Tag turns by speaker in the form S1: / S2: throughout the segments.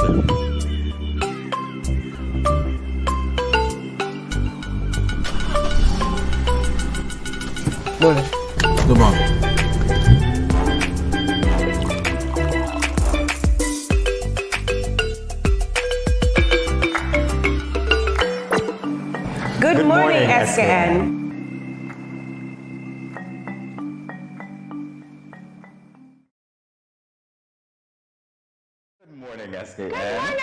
S1: morning.
S2: Morning.
S1: Good morning.
S3: Good morning, SKN.
S4: Good morning, SKN.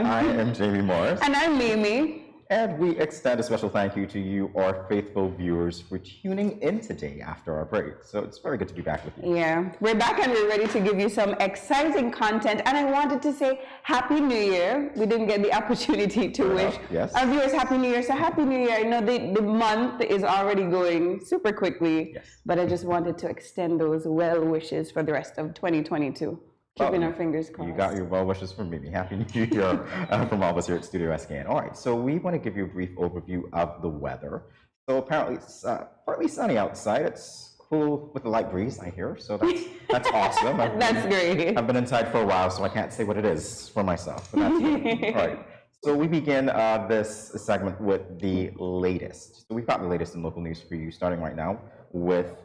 S4: I am Jamie Morris.
S3: And I'm Mimi.
S4: And we extend a special thank you to you, our faithful viewers, for tuning in today after our break. So it's very good to be back with you.
S3: Yeah, we're back and we're ready to give you some exciting content. And I wanted to say Happy New Year. We didn't get the opportunity to wish our viewers Happy New Year. So Happy New Year. I know the month is already going super quickly, but I just wanted to extend those well wishes for the rest of 2022. Keeping our fingers crossed.
S4: You got your well wishes from me. Happy New Year from all of us here at Studio SKN. All right, so we want to give you a brief overview of the weather. So apparently it's partly sunny outside. It's cool with a light breeze, I hear. So that's awesome.
S3: That's great.
S4: I've been inside for a while, so I can't say what it is for myself. But that's good. All right. So we begin this segment with the latest. So we've got the latest in local news for you, starting right now with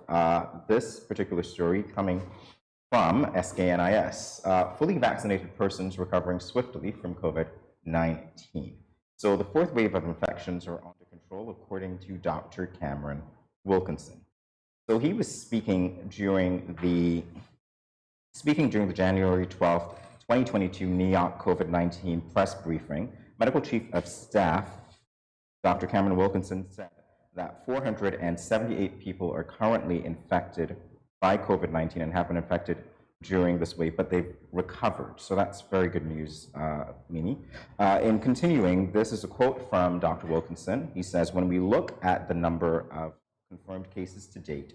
S4: this particular story coming from SKNIS, fully vaccinated persons recovering swiftly from COVID-19. So the fourth wave of infections are under control, according to Dr. Cameron Wilkinson. So he was speaking during the January 12th, 2022 NEOC COVID-19 press briefing. Medical Chief of Staff, Dr. Cameron Wilkinson, said that 478 people are currently infected by COVID-19 and have been infected during this wave, but they've recovered. So that's very good news, Mimi. In continuing, this is a quote from Dr. Wilkinson. He says, when we look at the number of confirmed cases to date,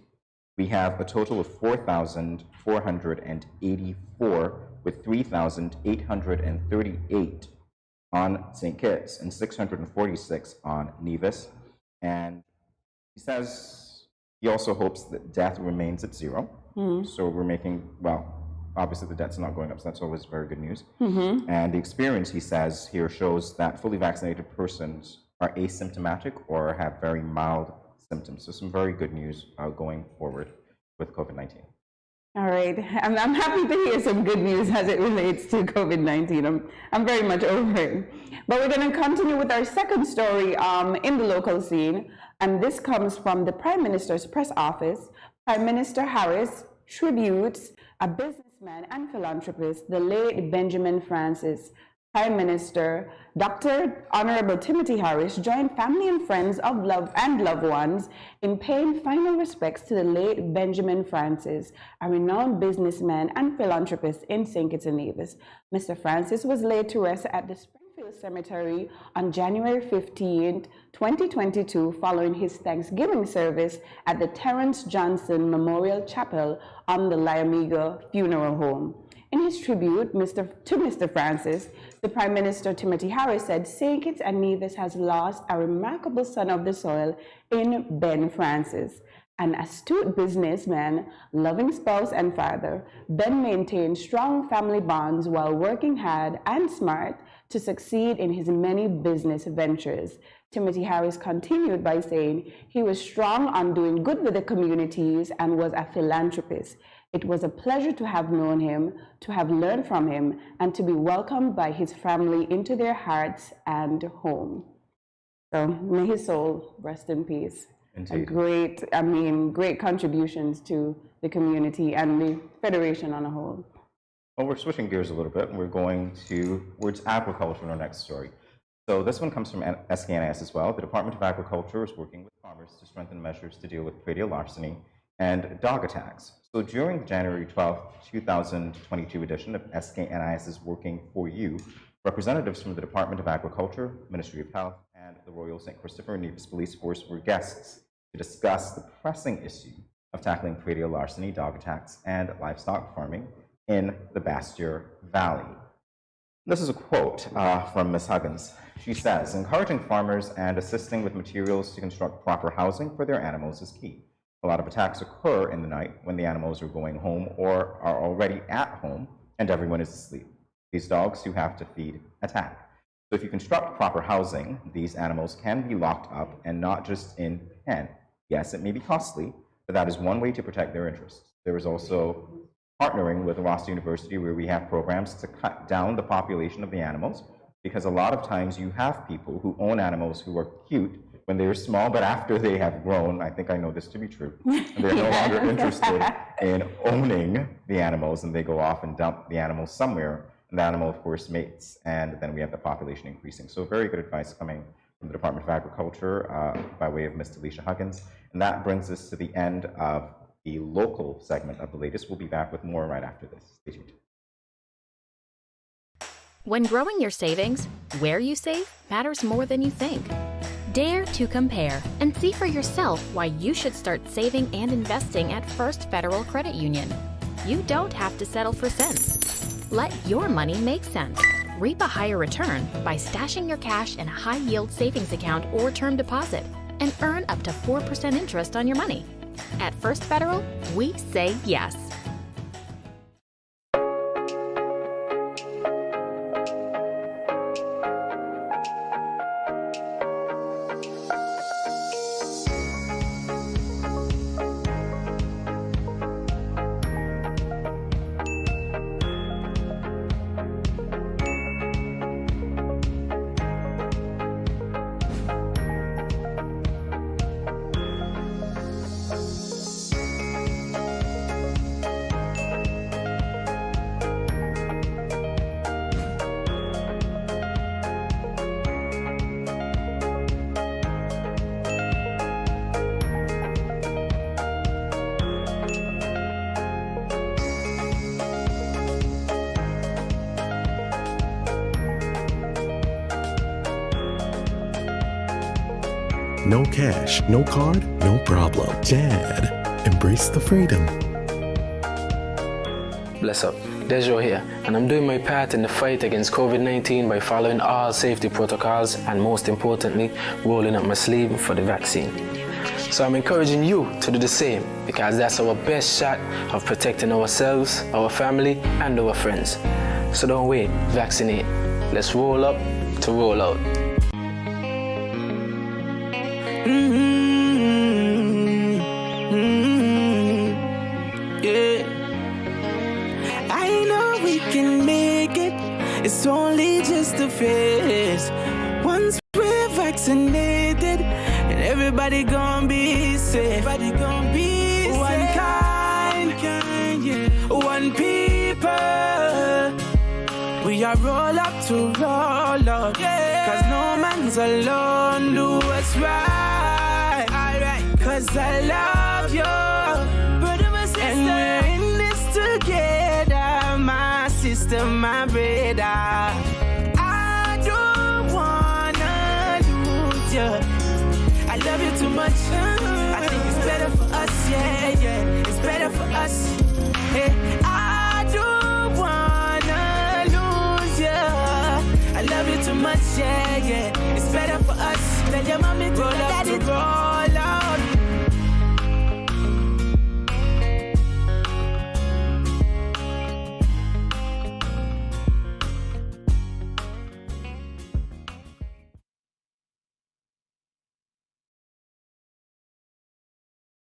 S4: we have a total of 4,484 with 3,838 on St. Kitts and 646 on Nevis. And he says, he also hopes that death remains at zero. So we're making, well, obviously the death's not going up, so that's always very good news. And the experience, he says, here shows that fully vaccinated persons are asymptomatic or have very mild symptoms. So some very good news going forward with COVID-19.
S3: All right. I'm happy to hear some good news as it relates to COVID-19. I'm very much over it. But we're going to continue with our second story in the local scene. And this comes from the Prime Minister's press office. Prime Minister Harris tributes a businessman and philanthropist, the late Benjamin Francis. Prime Minister Dr. Honorable Timothy Harris joined family and friends of loved ones in paying final respects to the late Benjamin Francis, a renowned businessman and philanthropist in St. Kitts and Nevis. Mr. Francis was laid to rest at the Springfield Cemetery on January 15, 2022, following his Thanksgiving service at the Terrence Johnson Memorial Chapel on the Lyamiga Funeral Home. In his tribute to Mr. Francis, the Prime Minister Timothy Harris said St. Kitts and Nevis has lost a remarkable son of the soil in Ben Francis. An astute businessman, loving spouse and father, Ben maintained strong family bonds while working hard and smart to succeed in his many business ventures. Timothy Harris continued by saying he was strong on doing good with the communities and was a philanthropist. It was a pleasure to have known him, to have learned from him, and to be welcomed by his family into their hearts and home. So may his soul rest in peace.
S4: Indeed.
S3: Great contributions to the community and the Federation on a whole.
S4: Well, we're switching gears a little bit, and we're going towards agriculture in our next story. So this one comes from SKNIS as well. The Department of Agriculture is working with farmers to strengthen measures to deal with radial larceny and dog attacks. So during the January 12, 2022 edition of SKNIS is Working for You, representatives from the Department of Agriculture, Ministry of Health, and the Royal St. Christopher and Nevis Police Force were guests to discuss the pressing issue of tackling radial larceny, dog attacks, and livestock farming in the Bastyr Valley. This is a quote from Ms. Huggins. She says, encouraging farmers and assisting with materials to construct proper housing for their animals is key. A lot of attacks occur in the night when the animals are going home or are already at home and everyone is asleep. These dogs who have to feed attack. So if you construct proper housing, these animals can be locked up and not just in pen. Yes, it may be costly, but that is one way to protect their interests. There is also partnering with Ross University, where we have programs to cut down the population of the animals, because a lot of times you have people who own animals who are cute when they're small, but after they have grown, I think I know this to be true, they're no longer interested in owning the animals, and they go off and dump the animals somewhere, and the animal, of course, mates, and then we have the population increasing. So very good advice coming from the Department of Agriculture by way of Ms. Delisha Huggins. And that brings us to the end of the local segment of the latest. We'll be back with more right after this. Stay tuned.
S1: When growing your savings, where you save matters more than you think. Dare to compare and see for yourself why you should start saving and investing at First Federal Credit Union. You don't have to settle for cents. Let your money make sense. Reap a higher return by stashing your cash in a high-yield savings account or term deposit and earn up to 4% interest on your money. At First Federal, we say yes.
S5: No cash, no card, no problem. Dad, embrace the freedom.
S6: Bless up, Dejo here, and I'm doing my part in the fight against COVID-19 by following all safety protocols and, most importantly, rolling up my sleeve for the vaccine. So I'm encouraging you to do the same, because that's our best shot of protecting ourselves, our family, and our friends. So don't wait, vaccinate. Let's roll up to roll out.
S7: Yeah, I know we can make it. It's only just a phase. Once we're vaccinated, and everybody gonna be safe. Everybody gonna be safe. One kind, yeah. One people. We are roll up to roll out, yeah. 'Cause no man's alone. Do what's right, alright. 'Cause I love you, brother, my sister, and we're in this together, my sister, my brother. I don't wanna lose you. I love you too much. I think it's better for us, yeah, yeah. It's better for us. Hey, I don't wanna lose you. I love you too much, yeah, yeah. It's better for us. Tell your mommy to roll up, to roll out.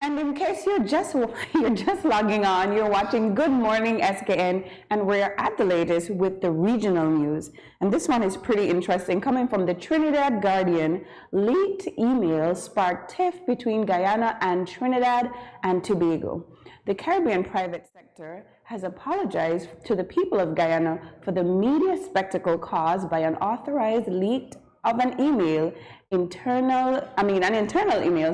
S3: And in case you're just logging on, you're watching Good Morning SKN, and we're at the latest with the regional news. And this one is pretty interesting, coming from the Trinidad Guardian. Leaked emails sparked tiff between Guyana and Trinidad and Tobago. The Caribbean private sector has apologized to the people of Guyana for the media spectacle caused by an unauthorized leak of an internal email,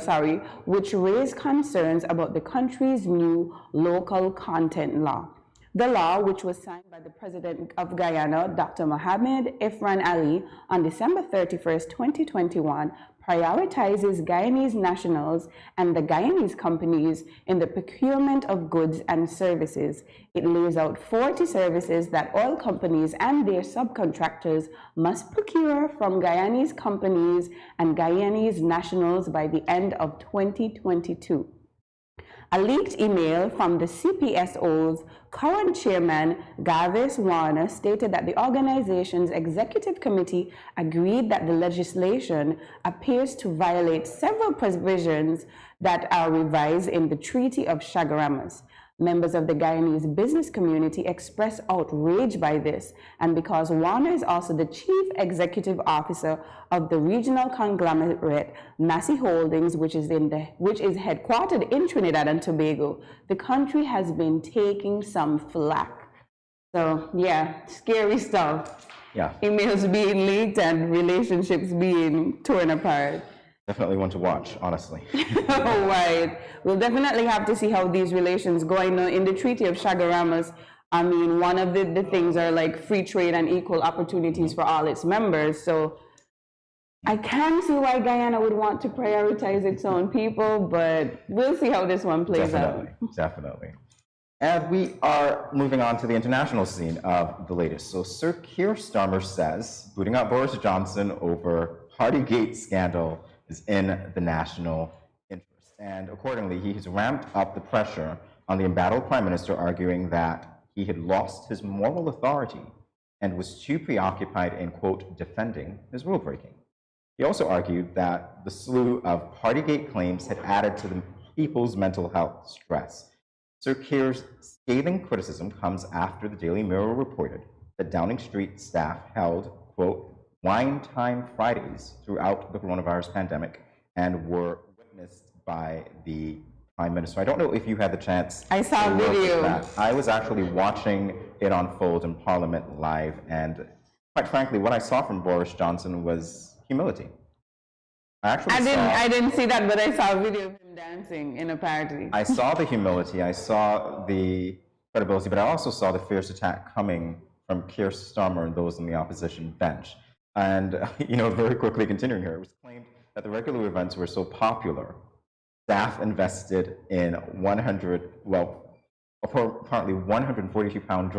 S3: which raised concerns about the country's new local content law. The law, which was signed by the President of Guyana, Dr. Mohamed Ifran Ali, on December 31st, 2021, prioritizes Guyanese nationals and the Guyanese companies in the procurement of goods and services. It lays out 40 services that oil companies and their subcontractors must procure from Guyanese companies and Guyanese nationals by the end of 2022. A leaked email from the CPSO's current chairman, Gavis Warner, stated that the organization's executive committee agreed that the legislation appears to violate several provisions that are revised in the Treaty of Chaguaramas. Members of the Guyanese business community expressed outrage by this, and because Warner is also the chief executive officer of the regional conglomerate Massey Holdings, which is headquartered in Trinidad and Tobago, the country has been taking some flack. So yeah, scary stuff.
S4: Yeah.
S3: Emails being leaked and relationships being torn apart.
S4: Definitely one to watch, honestly.
S3: Right. We'll definitely have to see how these relations go. I know in the Treaty of Chaguaramas, I mean, one of the things are like free trade and equal opportunities for all its members. So I can see why Guyana would want to prioritize its own people, but we'll see how this one plays out.
S4: Definitely. And we are moving on to the international scene of the latest. So Sir Keir Starmer says booting out Boris Johnson over Partygate scandal is in the national interest. And accordingly, he has ramped up the pressure on the embattled prime minister, arguing that he had lost his moral authority and was too preoccupied in, quote, defending his rule breaking. He also argued that the slew of Partygate claims had added to the people's mental health stress. Sir Keir's scathing criticism comes after the Daily Mirror reported that Downing Street staff held, quote, wine time Fridays throughout the coronavirus pandemic and were witnessed by the Prime Minister. I don't know if you had the chance.
S3: I saw a video.
S4: That. I was actually watching it unfold in Parliament live, and quite frankly, what I saw from Boris Johnson was humility. I didn't see that, but I saw a video of him dancing in a party. I saw the humility, I saw the credibility, but I also saw the fierce attack coming from Keir Starmer and those on the opposition bench. And, very quickly continuing here, it was claimed that the regular events were so popular, staff invested in apparently 142-pound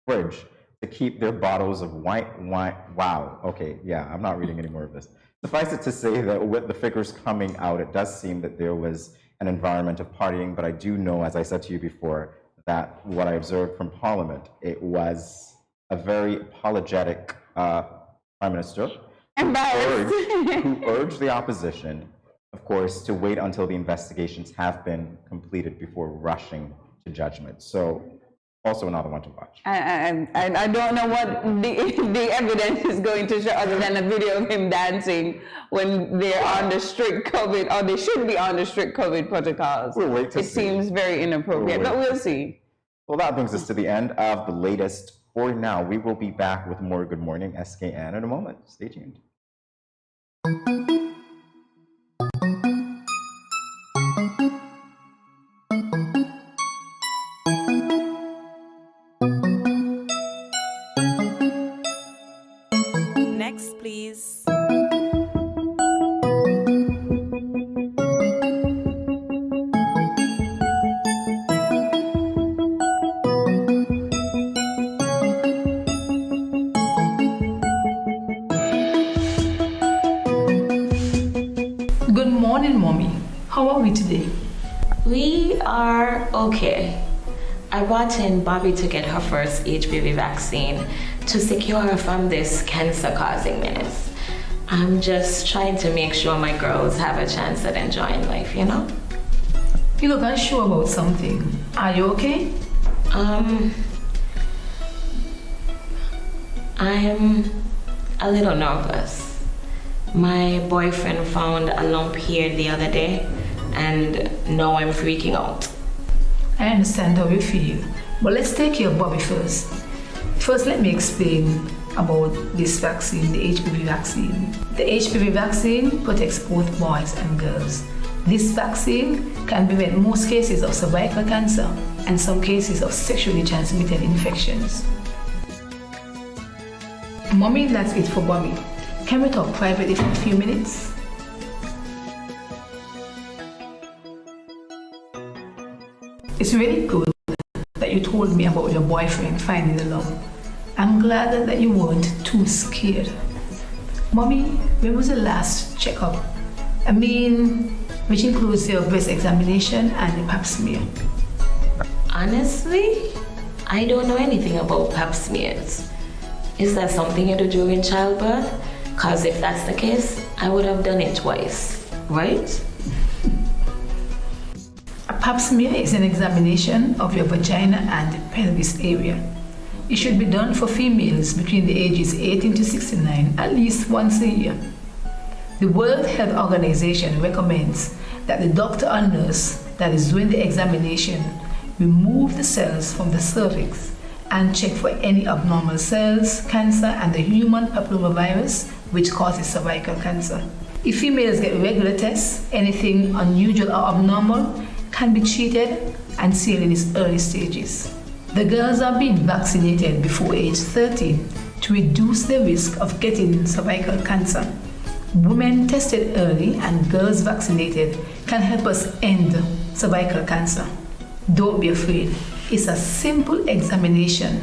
S4: fridge to keep their bottles of white wine. Wow, okay, yeah, I'm not reading any more of this. Suffice it to say that with the figures coming out, it does seem that there was an environment of partying, but I do know, as I said to you before, that what I observed from Parliament, it was a very apologetic Prime Minister who urged the opposition, of course, to wait until the investigations have been completed before rushing to judgment. So, also another one to watch.
S3: I don't know what the evidence is going to show other than a video of him dancing when they're on the strict COVID, or they should be on the strict COVID protocols.
S4: We'll wait to see.
S3: It seems very inappropriate, but we'll see.
S4: Well, that brings us to the end of the latest. For now, we will be back with more Good Morning SKN in a moment. Stay tuned.
S8: Next, please.
S9: Good morning, Mommy. How are we today?
S10: We are okay. I brought in Bobby to get her first HPV vaccine to secure her from this cancer-causing menace. I'm just trying to make sure my girls have a chance at enjoying life,
S9: You look unsure about something. Are you okay?
S10: I'm a little nervous. My boyfriend found a lump here the other day, and now I'm freaking out.
S9: I understand how you feel, but let's take care of Bobby first. First, let me explain about this vaccine, the HPV vaccine. The HPV vaccine protects both boys and girls. This vaccine can prevent most cases of cervical cancer and some cases of sexually transmitted infections. Mommy, that's it for Bobby. Can we talk privately for a few minutes? It's really good that you told me about your boyfriend finding the lump. I'm glad that you weren't too scared. Mommy, when was the last checkup? I mean, which includes your breast examination and the pap smear.
S10: Honestly, I don't know anything about pap smears. Is that something you do during childbirth? Because if that's the case, I would have done it twice, right?
S9: A pap smear is an examination of your vagina and the pelvis area. It should be done for females between the ages 18 to 69 at least once a year. The World Health Organization recommends that the doctor or nurse that is doing the examination remove the cells from the cervix and check for any abnormal cells, cancer, and the human papillomavirus, which causes cervical cancer. If females get regular tests, anything unusual or abnormal can be treated and seen in its early stages. The girls are being vaccinated before age 13 to reduce the risk of getting cervical cancer. Women tested early and girls vaccinated can help us end cervical cancer. Don't be afraid. It's a simple examination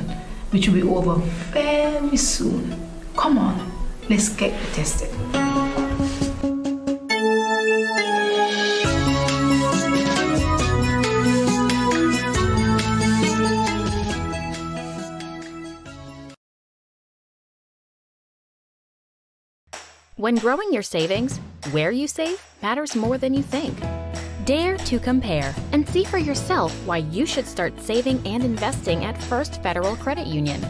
S9: which will be over very soon. Come on, let's get tested.
S1: When growing your savings, where you save matters more than you think. Dare to compare and see for yourself why you should start saving and investing at First Federal Credit Union.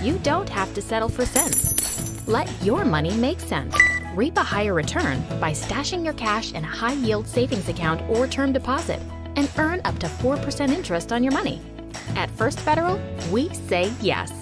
S1: You don't have to settle for cents. Let your money make sense. Reap a higher return by stashing your cash in a high-yield savings account or term deposit and earn up to 4% interest on your money. At First Federal, we say yes.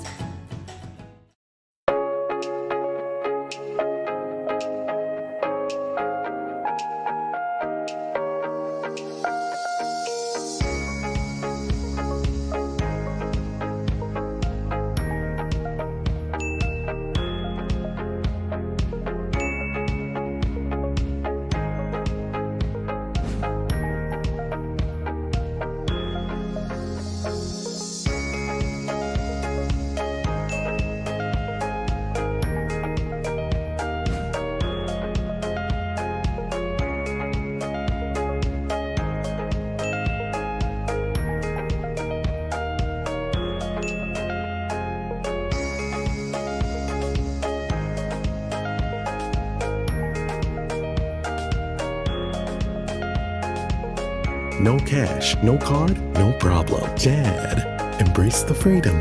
S5: No cash, no card, no problem. Dad, embrace the freedom.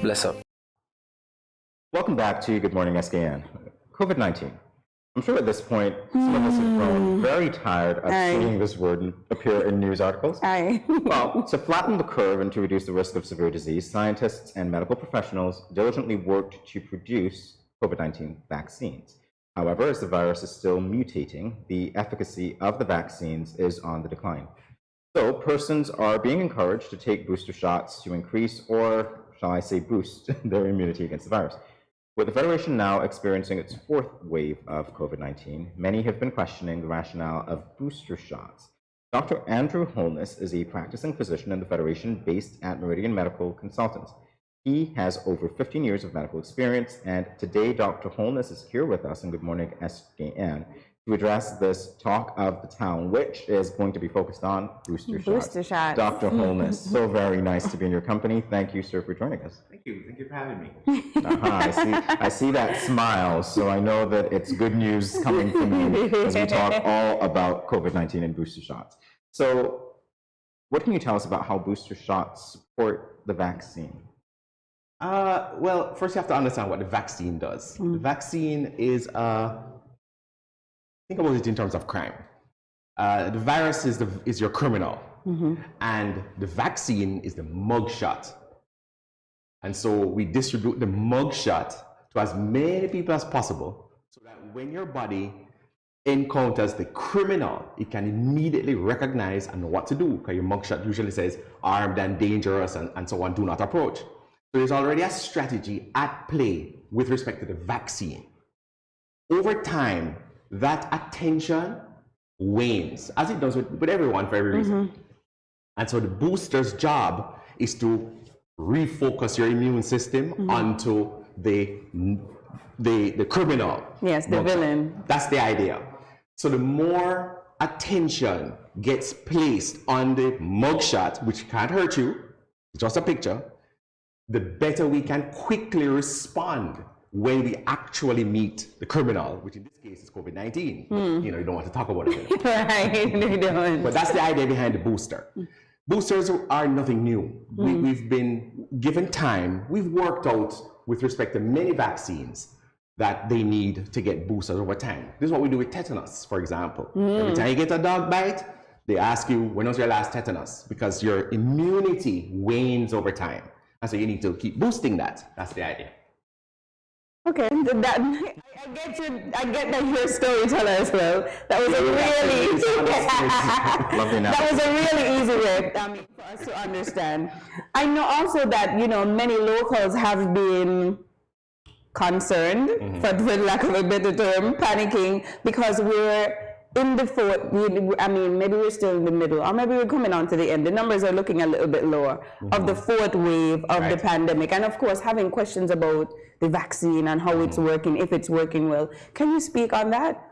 S6: Bless up.
S4: Welcome back to Good Morning SKN. COVID-19. I'm sure at this point, some of us have grown very tired of seeing this word appear in news articles. Well, to flatten the curve and to reduce the risk of severe disease, scientists and medical professionals diligently worked to produce COVID-19 vaccines. However, as the virus is still mutating, the efficacy of the vaccines is on the decline. So persons are being encouraged to take booster shots to increase, or shall I say boost, their immunity against the virus. With the Federation now experiencing its fourth wave of COVID-19, many have been questioning the rationale of booster shots. Dr. Andrew Holness is a practicing physician in the Federation based at Meridian Medical Consultants. He has over 15 years of medical experience, and today Dr. Holness is here with us in Good Morning SKN to address this talk of the town, which is going to be focused on booster shots. Dr. Holness, so very nice to be in your company. Thank you, sir, for joining us.
S8: Thank you for having me.
S4: I see that smile, so I know that it's good news coming from you as we talk all about COVID-19 and booster shots. So what can you tell us about how booster shots support the vaccine?
S8: Well, first you have to understand what the vaccine does. The vaccine is, think about it in terms of crime. The virus is your criminal, and the vaccine is the mugshot. And so we distribute the mugshot to as many people as possible, so that when your body encounters the criminal, it can immediately recognize and know what to do, because your mugshot usually says armed and dangerous and so on, do not approach. So there's already a strategy at play with respect to the vaccine. Over time, that attention wanes, as it does with everyone for every reason. And so the booster's job is to refocus your immune system onto the criminal.
S3: Yes, the villain.
S8: That's the idea. So the more attention gets placed on the mugshot, which can't hurt you, it's just a picture, the better we can quickly respond when we actually meet the criminal, which in this case is COVID-19. You know, you don't want to talk about it.
S3: Right, we don't.
S8: But that's the idea behind the booster. Boosters are nothing new. We've been given time. We've worked out with respect to many vaccines that they need to get boosters over time. This is what we do with tetanus, for example. Every time you get a dog bite, they ask you, when was your last tetanus? Because your immunity wanes over time. And so you need to keep boosting that. That's the idea.
S3: Okay, I get that you're a storyteller as well. That was a really that was a really easy way for us to understand. I know also that, you know, many locals have been concerned, for lack of a better term, panicking, because we're in the fourth, I mean, maybe we're still in the middle, or maybe we're coming on to the end. The numbers are looking a little bit lower of the fourth wave of the pandemic. And of course, having questions about the vaccine and how it's working, if it's working well. Can you speak on that?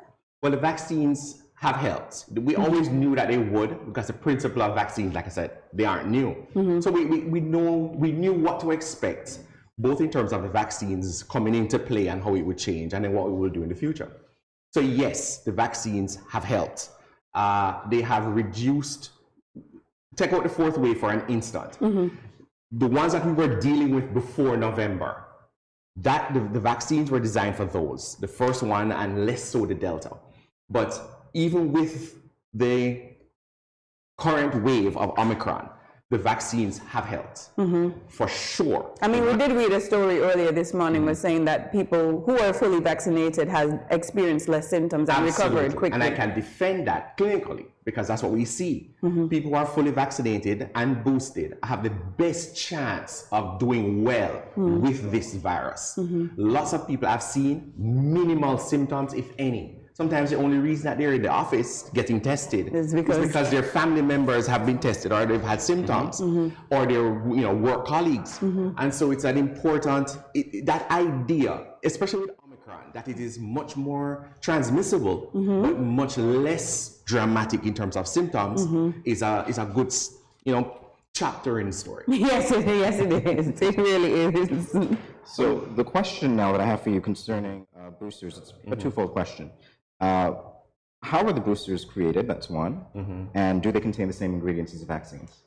S8: Well, the vaccines have helped. We always knew that they would, because the principle of vaccines, like I said, they aren't new. So we knew what to expect, both in terms of the vaccines coming into play and how it would change, and then what we will do in the future. So yes, the vaccines have helped. They have reduced, take out the fourth wave for an instant. The ones that we were dealing with before November, that the vaccines were designed for those, the first one and less so the Delta. But even with the current wave of Omicron, the vaccines have helped, for sure.
S3: I mean, we did read a story earlier this morning was saying that people who are fully vaccinated have experienced less symptoms and recovered quickly.
S8: And I can defend that clinically, because that's what we see. People who are fully vaccinated and boosted have the best chance of doing well with this virus. Lots of people I've seen minimal symptoms, if any. Sometimes the only reason that they're in the office getting tested is because their family members have been tested, or they've had symptoms, or their work colleagues. And so it's an important, that idea, especially with Omicron, that it is much more transmissible, but much less dramatic in terms of symptoms, is a good, chapter in the story.
S3: Yes, it is. It really is.
S4: So the question now that I have for you concerning boosters, it's a twofold question. How were the boosters created? That's one. And do they contain the same ingredients as the vaccines?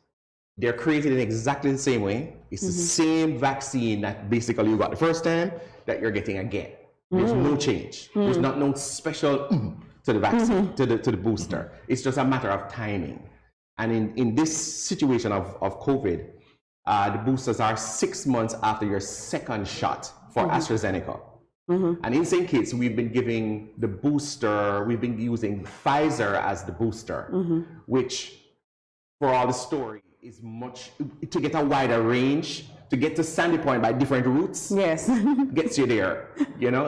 S8: They're created in exactly the same way. It's the same vaccine that basically you got the first time that you're getting again. There's no change. There's no special to the vaccine, to the booster. It's just a matter of timing. And in this situation of COVID, the boosters are 6 months after your second shot for AstraZeneca. And in St. Kitts, we've been giving the booster, we've been using Pfizer as the booster, which, for all the story, is much, to get a wider range, to get to Sandy Point by different routes, gets you there,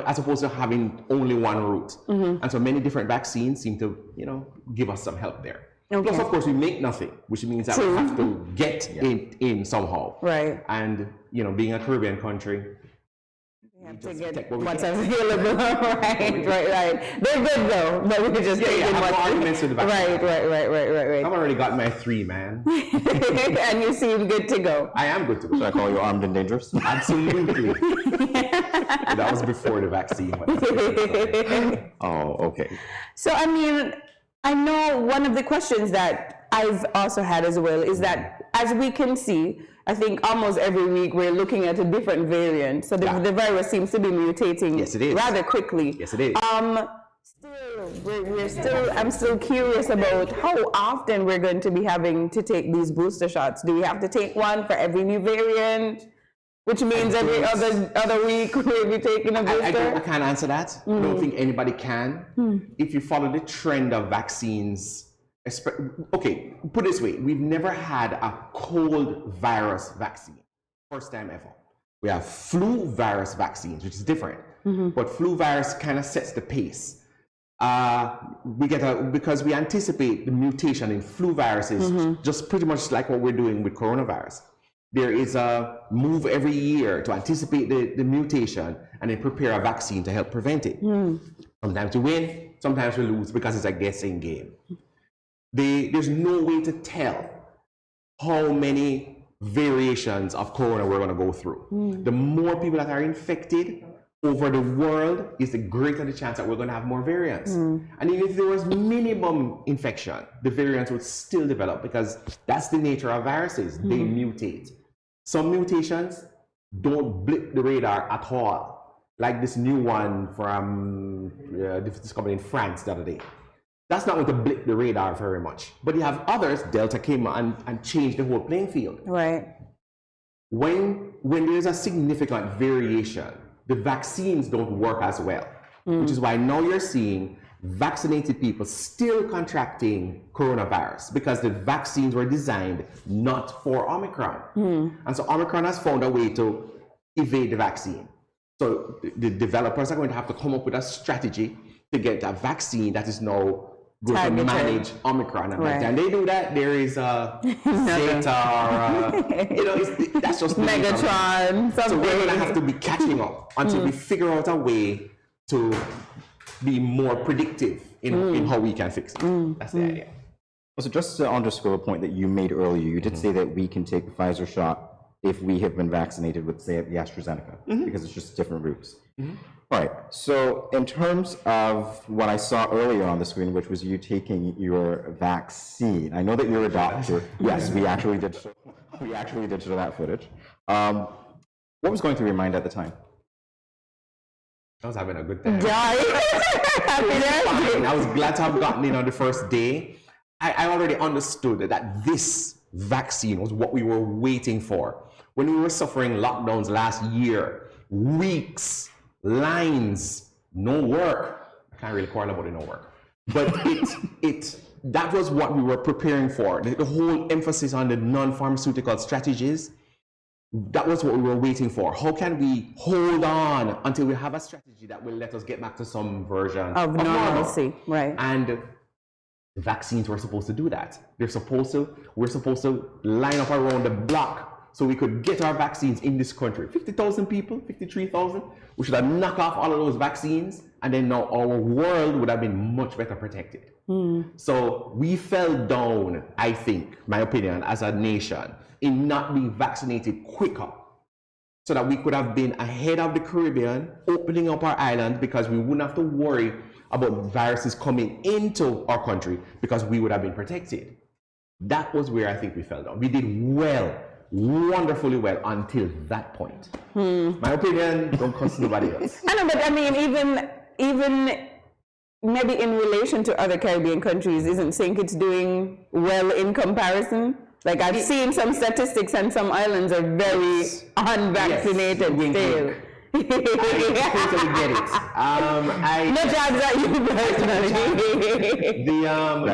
S8: as opposed to having only one route. And so many different vaccines seem to, give us some help there. Plus, of course, we make nothing, which means that we have to get it in somehow.
S3: Right.
S8: And, being a Caribbean country,
S3: we have to get what's available. right. They're good though, but we're just taking what's
S8: arguments with the vaccine.
S3: Right.
S8: I've already got my 3, man.
S3: And you seem good to go.
S8: I am good to go.
S4: Should I call you armed and dangerous?
S8: Absolutely. That was before the vaccine.
S4: Oh, okay.
S3: So, I mean, I know one of the questions that I've also had as well is that, as we can see, I think almost every week we're looking at a different variant. So the virus seems to be mutating rather quickly.
S8: Yes, it is.
S3: I'm still curious about how often we're going to be having to take these booster shots. Do we have to take one for every new variant? Which means every other week we'll be taking a booster?
S8: I can't answer that. I don't think anybody can. If you follow the trend of vaccines, okay, put it this way, we've never had a cold virus vaccine. First time ever. We have flu virus vaccines, which is different. But flu virus kind of sets the pace. Because we anticipate the mutation in flu viruses, just pretty much like what we're doing with coronavirus. There is a move every year to anticipate the mutation and then prepare a vaccine to help prevent it. Sometimes we win, sometimes we lose because it's a guessing game. There's no way to tell how many variations of corona we're going to go through. The more people that are infected over the world is the greater the chance that we're going to have more variants. And even if there was minimum infection, the variants would still develop because that's the nature of viruses. They mutate. Some mutations don't blip the radar at all, like this new one from discovered in France the other day. That's not going to blip the radar very much. But you have others, Delta came and changed the whole playing field.
S3: Right.
S8: When there's a significant variation, the vaccines don't work as well, which is why now you're seeing vaccinated people still contracting coronavirus because the vaccines were designed not for Omicron. And so Omicron has found a way to evade the vaccine. So the developers are going to have to come up with a strategy to get a vaccine that is now going to manage Omicron. And by the time they do that, there is a Zeta or that's just
S3: Megatron.
S8: So we're going to have to be catching up until we figure out a way to be more predictive in how we can fix it. That's the idea.
S4: So just to underscore a point that you made earlier, you did say that we can take the Pfizer shot if we have been vaccinated with, say, the AstraZeneca, because it's just different routes. Right. So in terms of what I saw earlier on the screen, which was you taking your vaccine, I know that you're a doctor. Yes, we actually did show that footage. What was going through your mind at the time?
S8: I was having a good time.
S3: Happiness.
S8: I was glad to have gotten in on the first day. I already understood that this vaccine was what we were waiting for. When we were suffering lockdowns last year, weeks, lines, no work. I can't really quarrel about it, no work. But that was what we were preparing for. The whole emphasis on the non-pharmaceutical strategies, that was what we were waiting for. How can we hold on until we have a strategy that will let us get back to some version of
S3: normalcy, right?
S8: And vaccines were supposed to do that. We're supposed to line up around the block so we could get our vaccines in this country. 50,000 people, 53,000. We should have knocked off all of those vaccines, and then now our world would have been much better protected. So we fell down, I think, my opinion, as a nation, in not being vaccinated quicker, so that we could have been ahead of the Caribbean, opening up our island, because we wouldn't have to worry about viruses coming into our country because we would have been protected. That was where I think we fell down. We did well, wonderfully well until that point. My opinion, don't cuss nobody else.
S3: I know, but I mean, even maybe in relation to other Caribbean countries, isn't St. Kitts doing well in comparison? Like I've seen some statistics and some islands are very unvaccinated still.
S8: I totally get it.
S3: No jobs at you personally.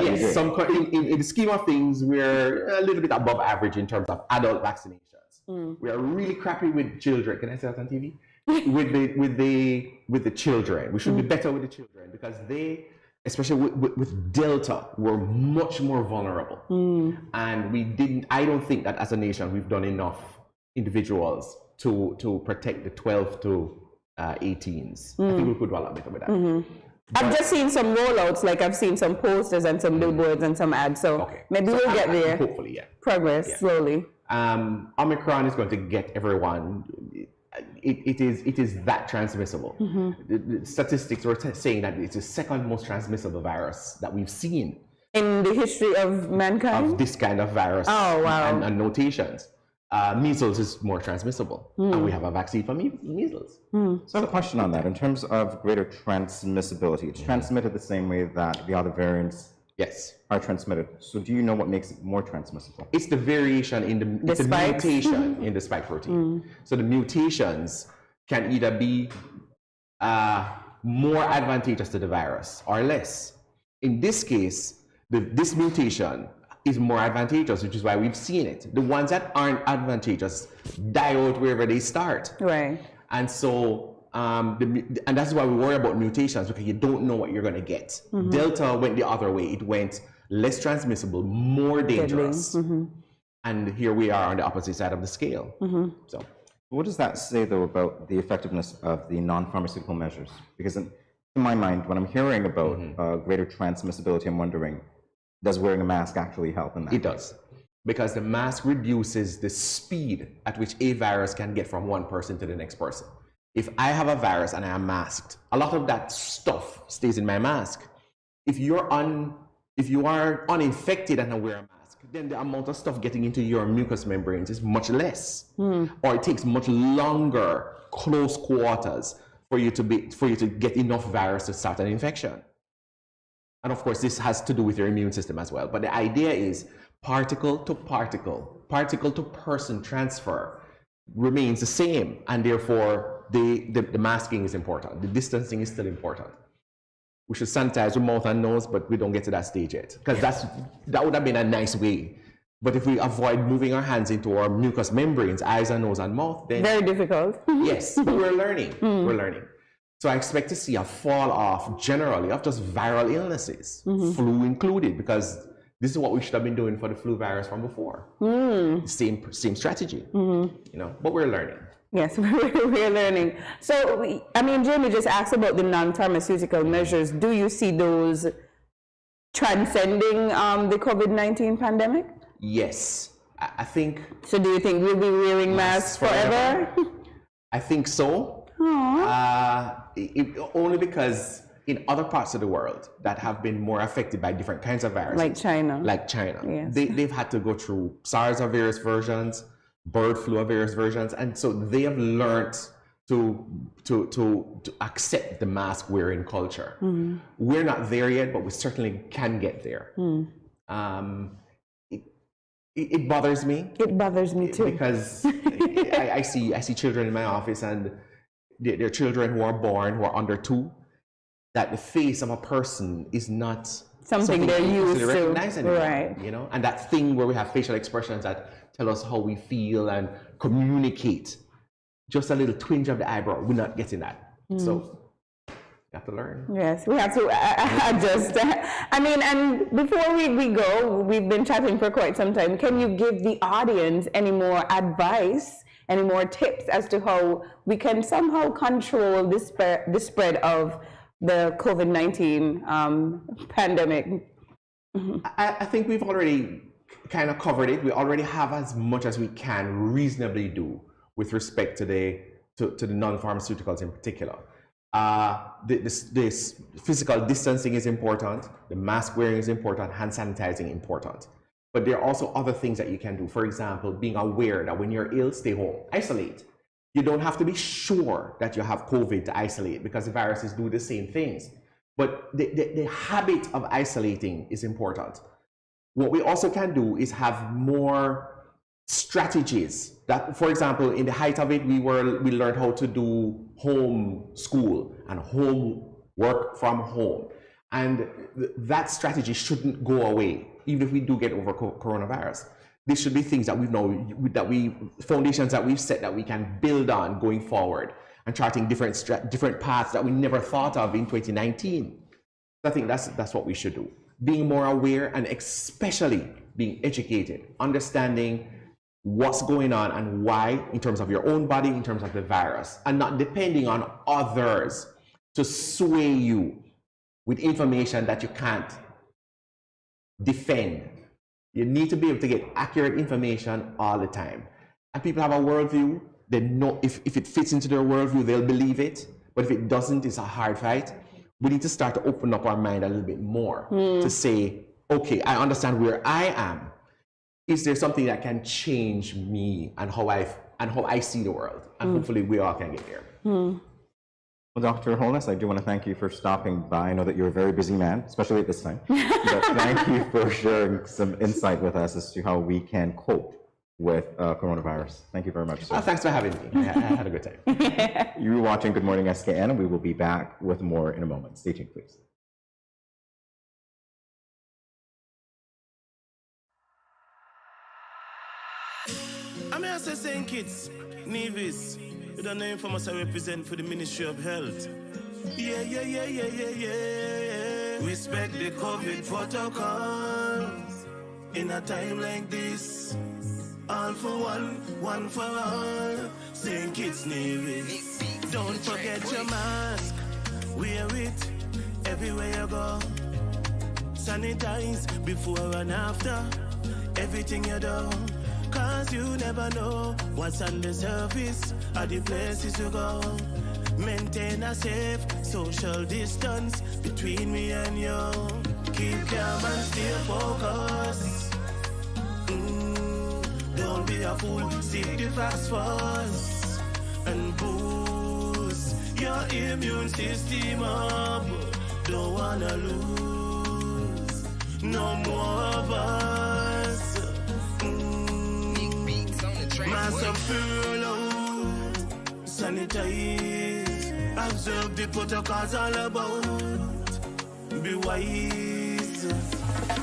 S8: Yes, in the scheme of things, we're a little bit above average in terms of adult vaccinations. We are really crappy with children. Can I say that on TV? with the children, we should be better with the children because they, especially with Delta, were much more vulnerable. And I don't think that as a nation we've done enough individuals to protect the 12 to 18s. I think we could do a lot better with that.
S3: I've just seen some rollouts, like I've seen some posters and some billboards and some ads, so maybe we'll get there.
S8: Hopefully, yeah.
S3: Progress slowly.
S8: Omicron is going to get everyone. It is that transmissible. The statistics were saying that it's the second most transmissible virus that we've seen
S3: in the history of mankind.
S8: Of this kind of virus.
S3: Oh, wow.
S8: And notations. Measles is more transmissible, and we have a vaccine for measles.
S4: So I have a question on that. In terms of greater transmissibility, it's transmitted the same way that the other variants are transmitted. So do you know what makes it more transmissible?
S8: It's the variation in the mutation in the spike protein. So the mutations can either be more advantageous to the virus or less. In this case, this mutation is more advantageous, which is why we've seen it. The ones that aren't advantageous die out wherever they start.
S3: Right.
S8: And so, and that's why we worry about mutations, because you don't know what you're going to get. Delta went the other way. It went less transmissible, more dangerous. And here we are on the opposite side of the scale. So,
S4: what does that say, though, about the effectiveness of the non-pharmaceutical measures? Because In my mind, when I'm hearing about greater transmissibility, I'm wondering, does wearing a mask actually help in that?
S8: It does. Because the mask reduces the speed at which a virus can get from one person to the next person. If I have a virus and I am masked, a lot of that stuff stays in my mask. If you are uninfected and wear a mask, then the amount of stuff getting into your mucous membranes is much less, or it takes much longer, close quarters, for you to get enough virus to start an infection. And of course, this has to do with your immune system as well. But the idea is particle to person transfer remains the same, and therefore the masking is important. The distancing is still important. We should sanitize our mouth and nose, but we don't get to that stage yet, because that would have been a nice way. But if we avoid moving our hands into our mucous membranes, eyes and nose and mouth, then
S3: very difficult.
S8: Yes, but we're learning. We're learning. So I expect to see a fall off generally of just viral illnesses, flu included, because this is what we should have been doing for the flu virus from before. Same strategy, but we're learning.
S3: Yes, we're learning. So, Jamie just asked about the non-pharmaceutical measures. Do you see those transcending the COVID-19 pandemic?
S8: Yes, I think.
S3: So do you think we'll be wearing masks forever?
S8: I think so. Only because in other parts of the world that have been more affected by different kinds of viruses.
S3: Like China.
S8: Yes. They've had to go through SARS of various versions, bird flu of various versions, and so they have learned to accept the mask wearing culture. We're not there yet, but we certainly can get there. It bothers me.
S3: It bothers me too.
S8: Because I see children in my office, and they're children who are under 2, that the face of a person is not
S3: something they're used to
S8: recognize anymore,
S3: right?
S8: And that thing where we have facial expressions that tell us how we feel and communicate, just a little twinge of the eyebrow, we're not getting that. So you have to learn.
S3: Yes, we have to adjust. And before we go, we've been chatting for quite some time. Can you give the audience any more advice, any more tips as to how we can somehow control the spread of the COVID-19 pandemic?
S8: I think we've already kind of covered it. We already have as much as we can reasonably do with respect to the non-pharmaceuticals in particular. This physical distancing is important, the mask wearing is important, hand sanitizing important. But there are also other things that you can do. For example, being aware that when you're ill, stay home, isolate. You don't have to be sure that you have COVID to isolate, because the viruses do the same things. But the habit of isolating is important. What we also can do is have more strategies that, for example, in the height of it, we learned how to do home school and home work from home. And that strategy shouldn't go away, even if we do get over coronavirus. These should be things that foundations that we've set that we can build on going forward, and charting different paths that we never thought of in 2019. I think that's what we should do. Being more aware, and especially being educated, understanding what's going on and why, in terms of your own body, in terms of the virus, and not depending on others to sway you with information that you can't defend. You need to be able to get accurate information all the time. And people have a worldview. They know if it fits into their worldview, they'll believe it. But if it doesn't, it's a hard fight. We need to start to open up our mind a little bit more to say, okay, I understand where I am. Is there something that can change me and how I see the world? And hopefully we all can get there.
S4: Well, Dr. Holness, I do want to thank you for stopping by. I know that you're a very busy man, especially at this time. But thank you for sharing some insight with us as to how we can cope with coronavirus. Thank you very much, sir.
S8: Thanks for having me. I had a good time.
S4: You're watching Good Morning SKN, and we will be back with more in a moment. Stay tuned, please.
S7: I'm here to say, kids, Nevis, you don't know if I must represent for the Ministry of Health. Yeah. Respect the COVID protocols. In a time like this, all for one for all. Saying kids, Nevis, don't forget your mask. Wear it everywhere you go. Sanitize before and after everything you do. Cause you never know what's on the surface of the places you go. Maintain a safe social distance between me and you. Keep calm and stay focused. Don't be a fool, seek the facts first. And boost your immune system up. Don't wanna lose no more of us. Massive furlough, sanitize, observe the protocols all about. Be wise,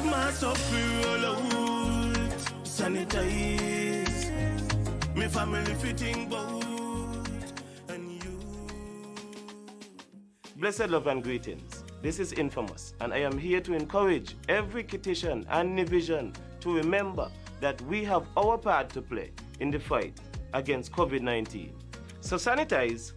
S7: massive furlough, sanitize, me family fitting boat, and you. Blessed love and greetings. This is Infamous, and I am here to encourage every Kittian and Nivision to remember that we have our part to play in the fight against COVID-19. So sanitize,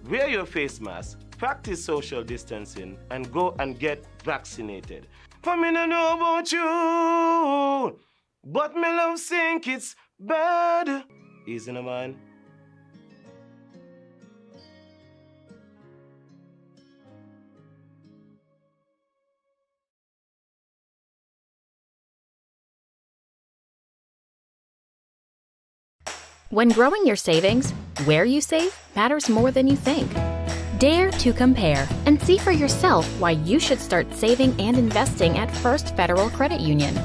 S7: wear your face mask, practice social distancing, and go and get vaccinated. For me no know about you, but me love think it's bad. Easy no man.
S1: When growing your savings, where you save matters more than you think. Dare to compare and see for yourself why you should start saving and investing at First Federal Credit Union.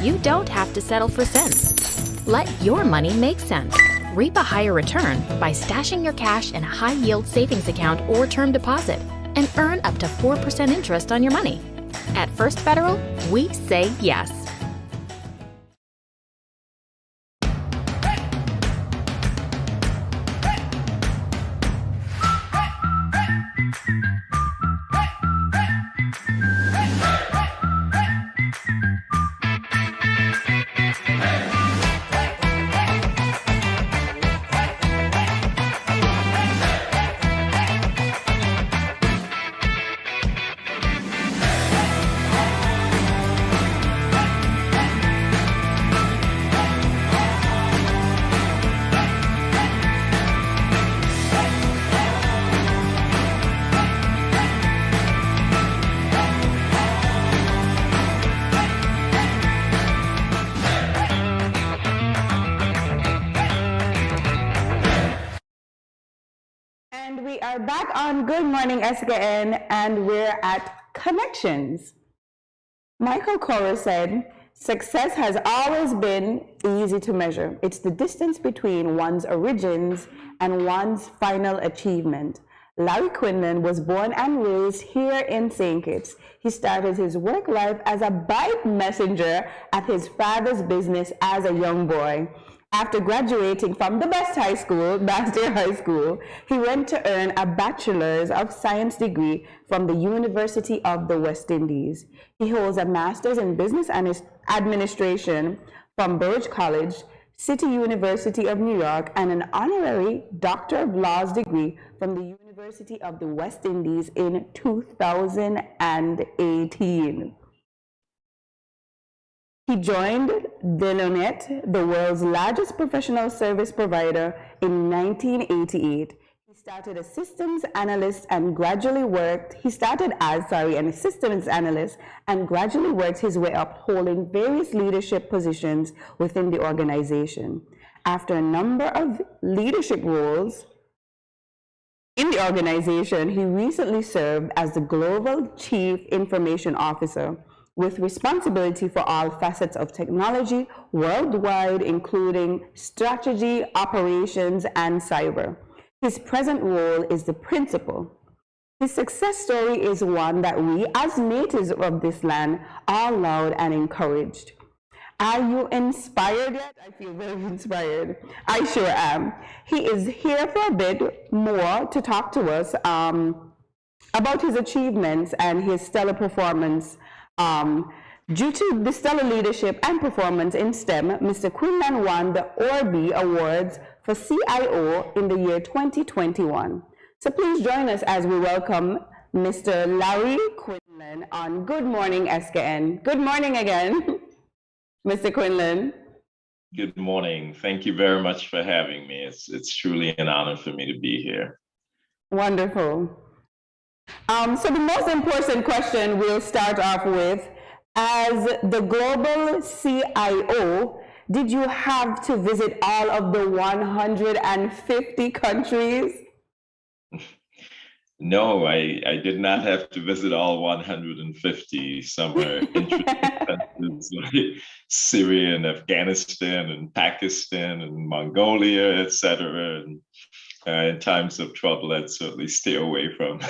S1: You don't have to settle for cents. Let your money make sense. Reap a higher return by stashing your cash in a high-yield savings account or term deposit and earn up to 4% interest on your money. At First Federal, we say yes.
S3: And we are back on Good Morning SKN, and we're at Connections. Michael Kora said, success has always been easy to measure. It's the distance between one's origins and one's final achievement. Larry Quinlan was born and raised here in St. Kitts. He started his work life as a bike messenger at his father's business as a young boy. After graduating from the best high school, Baxter High School, he went to earn a Bachelor's of Science degree from the University of the West Indies. He holds a Master's in Business Administration from Burridge College, City University of New York, and an honorary Doctor of Laws degree from the University of the West Indies in 2018. He joined Deloitte, the world's largest professional service provider, in 1988. He started as systems analyst and gradually worked. He started as an systems analyst and gradually worked his way up, holding various leadership positions within the organization. After a number of leadership roles in the organization, he recently served as the Global Chief Information Officer, with responsibility for all facets of technology worldwide, including strategy, operations, and cyber. His present role is the principal. His success story is one that we, as natives of this land, are loud and encouraged. Are you inspired yet? I feel very inspired. I sure am. He is here for a bit more to talk to us about his achievements and his stellar performance. Due to the stellar leadership and performance in STEM, Mr. Quinlan won the Orby Awards for CIO in the year 2021. So please join us as we welcome Mr. Larry Quinlan on Good Morning SKN. Good morning again, Mr. Quinlan.
S11: Good morning. Thank you very much for having me. It's truly an honor for me to be here.
S3: Wonderful. So the most important question we'll start off with, as the global CIO, did you have to visit all of the 150 countries?
S11: No, I did not have to visit all 150. Some are interesting countries like Syria and Afghanistan and Pakistan and Mongolia, etc. And in times of trouble, I'd certainly stay away from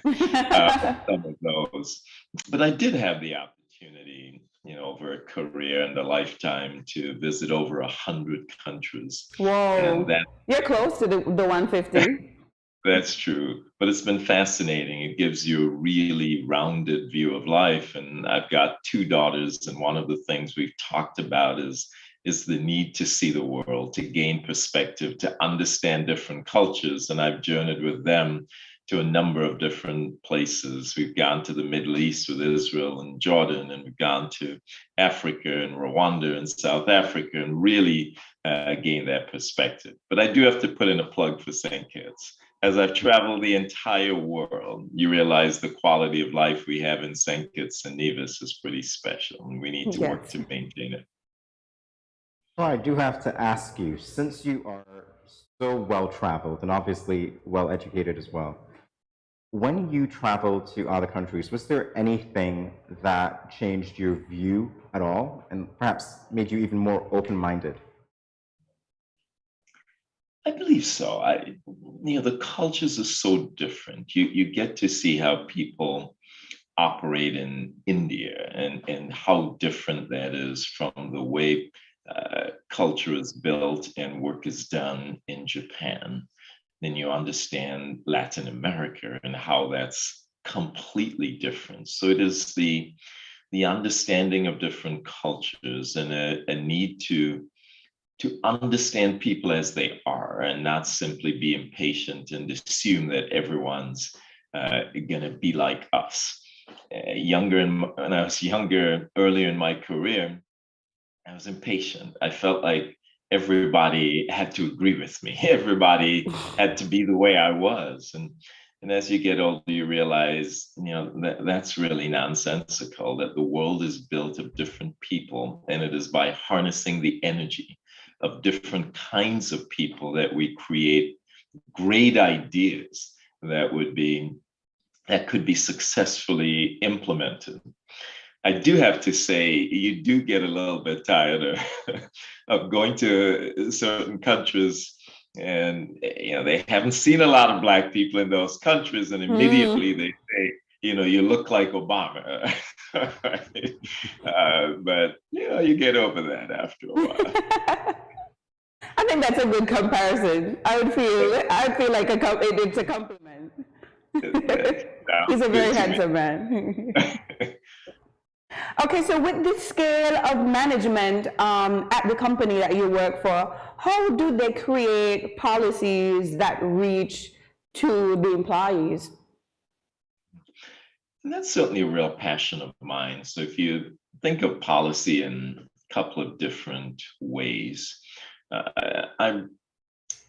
S11: some of those. But I did have the opportunity, over a career and a lifetime to visit over 100 countries.
S3: Whoa, you're close to the 150.
S11: That's true, but it's been fascinating. It gives you a really rounded view of life. And I've got two daughters, and one of the things we've talked about is the need to see the world, to gain perspective, to understand different cultures. And I've journeyed with them to a number of different places. We've gone to the Middle East with Israel and Jordan, and we've gone to Africa and Rwanda and South Africa, and really gain that perspective. But I do have to put in a plug for St. Kitts. As I've traveled the entire world, you realize the quality of life we have in St. Kitts and Nevis is pretty special, and we need to work to maintain it.
S4: Well, I do have to ask you, since you are so well-traveled and obviously well-educated as well, when you traveled to other countries, was there anything that changed your view at all and perhaps made you even more open-minded?
S11: I believe so. The cultures are so different. You get to see how people operate in India and how different that is from the way culture is built and work is done in Japan. Then you understand Latin America and how that's completely different. So it is the understanding of different cultures and a need to understand people as they are and not simply be impatient and assume that everyone's going to be like us. When I was younger, earlier in my career, I was impatient. I felt like everybody had to agree with me. Everybody had to be the way I was. And as you get older, you realize, that's really nonsensical, that the world is built of different people, and it is by harnessing the energy of different kinds of people that we create great ideas that could be successfully implemented. I do have to say, you do get a little bit tired of going to certain countries, and they haven't seen a lot of Black people in those countries, and immediately they say, you look like Obama. But you get over that after a while.
S3: I think that's a good comparison. I would feel like it's a compliment. He's a very handsome man. Okay, so with the scale of management at the company that you work for, how do they create policies that reach to the employees?
S11: And that's certainly a real passion of mine. So if you think of policy in a couple of different ways, I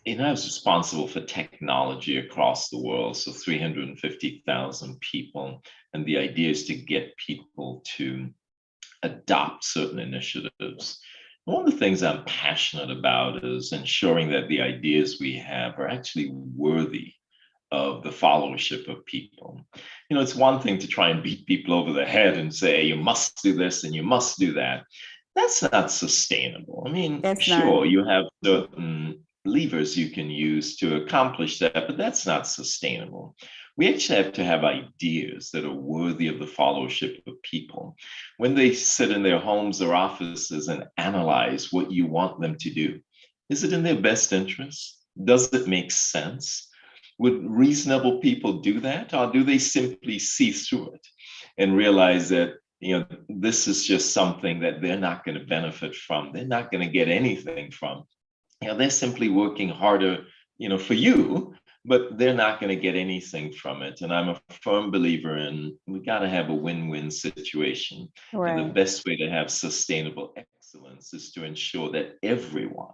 S11: was responsible for technology across the world, so 350,000 people. And the idea is to get people to adopt certain initiatives. One of the things I'm passionate about is ensuring that the ideas we have are actually worthy of the followership of people. It's one thing to try and beat people over the head and say, you must do this and you must do that. That's not sustainable. Sure, you have certain levers you can use to accomplish that, but that's not sustainable. We actually have to have ideas that are worthy of the followership of people. When they sit in their homes or offices and analyze what you want them to do, is it in their best interest? Does it make sense? Would reasonable people do that, or do they simply see through it and realize that this is just something that they're not going to benefit from? They're not going to get anything from. They're simply working harder, for you, but they're not going to get anything from it. And I'm a firm believer in we got to have a win-win situation.
S3: Right.
S11: And the best way to have sustainable excellence is to ensure that everyone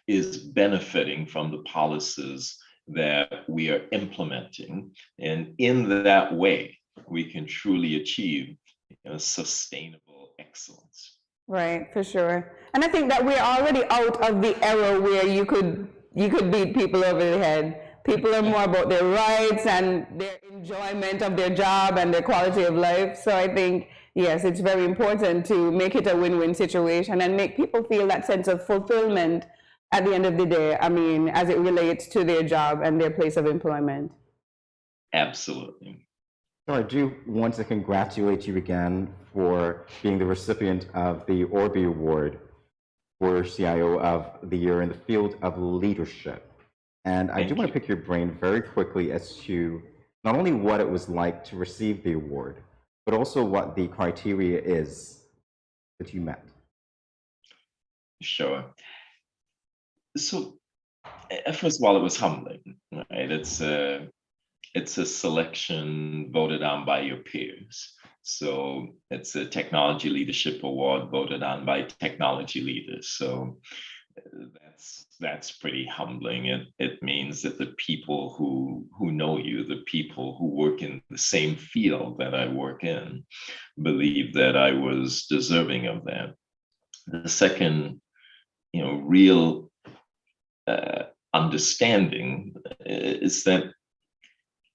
S11: is benefiting from the policies that we are implementing. And in that way, we can truly achieve sustainable excellence.
S3: Right, for sure. And I think that we're already out of the era where you could beat people over the head. People are more about their rights and their enjoyment of their job and their quality of life. So I think, yes, it's very important to make it a win-win situation and make people feel that sense of fulfillment at the end of the day, I mean, as it relates to their job and their place of employment.
S11: Absolutely.
S4: So I do want to congratulate you again for being the recipient of the Orby Award for CIO of the Year in the field of leadership. And I do want to pick your brain very quickly as to not only what it was like to receive the award, but also what the criteria is that you met.
S11: Sure. So, first of all, it was humbling, right? It's a selection voted on by your peers. So it's a technology leadership award voted on by technology leaders. So that's pretty humbling. It means that the people who know you, the people who work in the same field that I work in, believe that I was deserving of that. The second, real understanding is that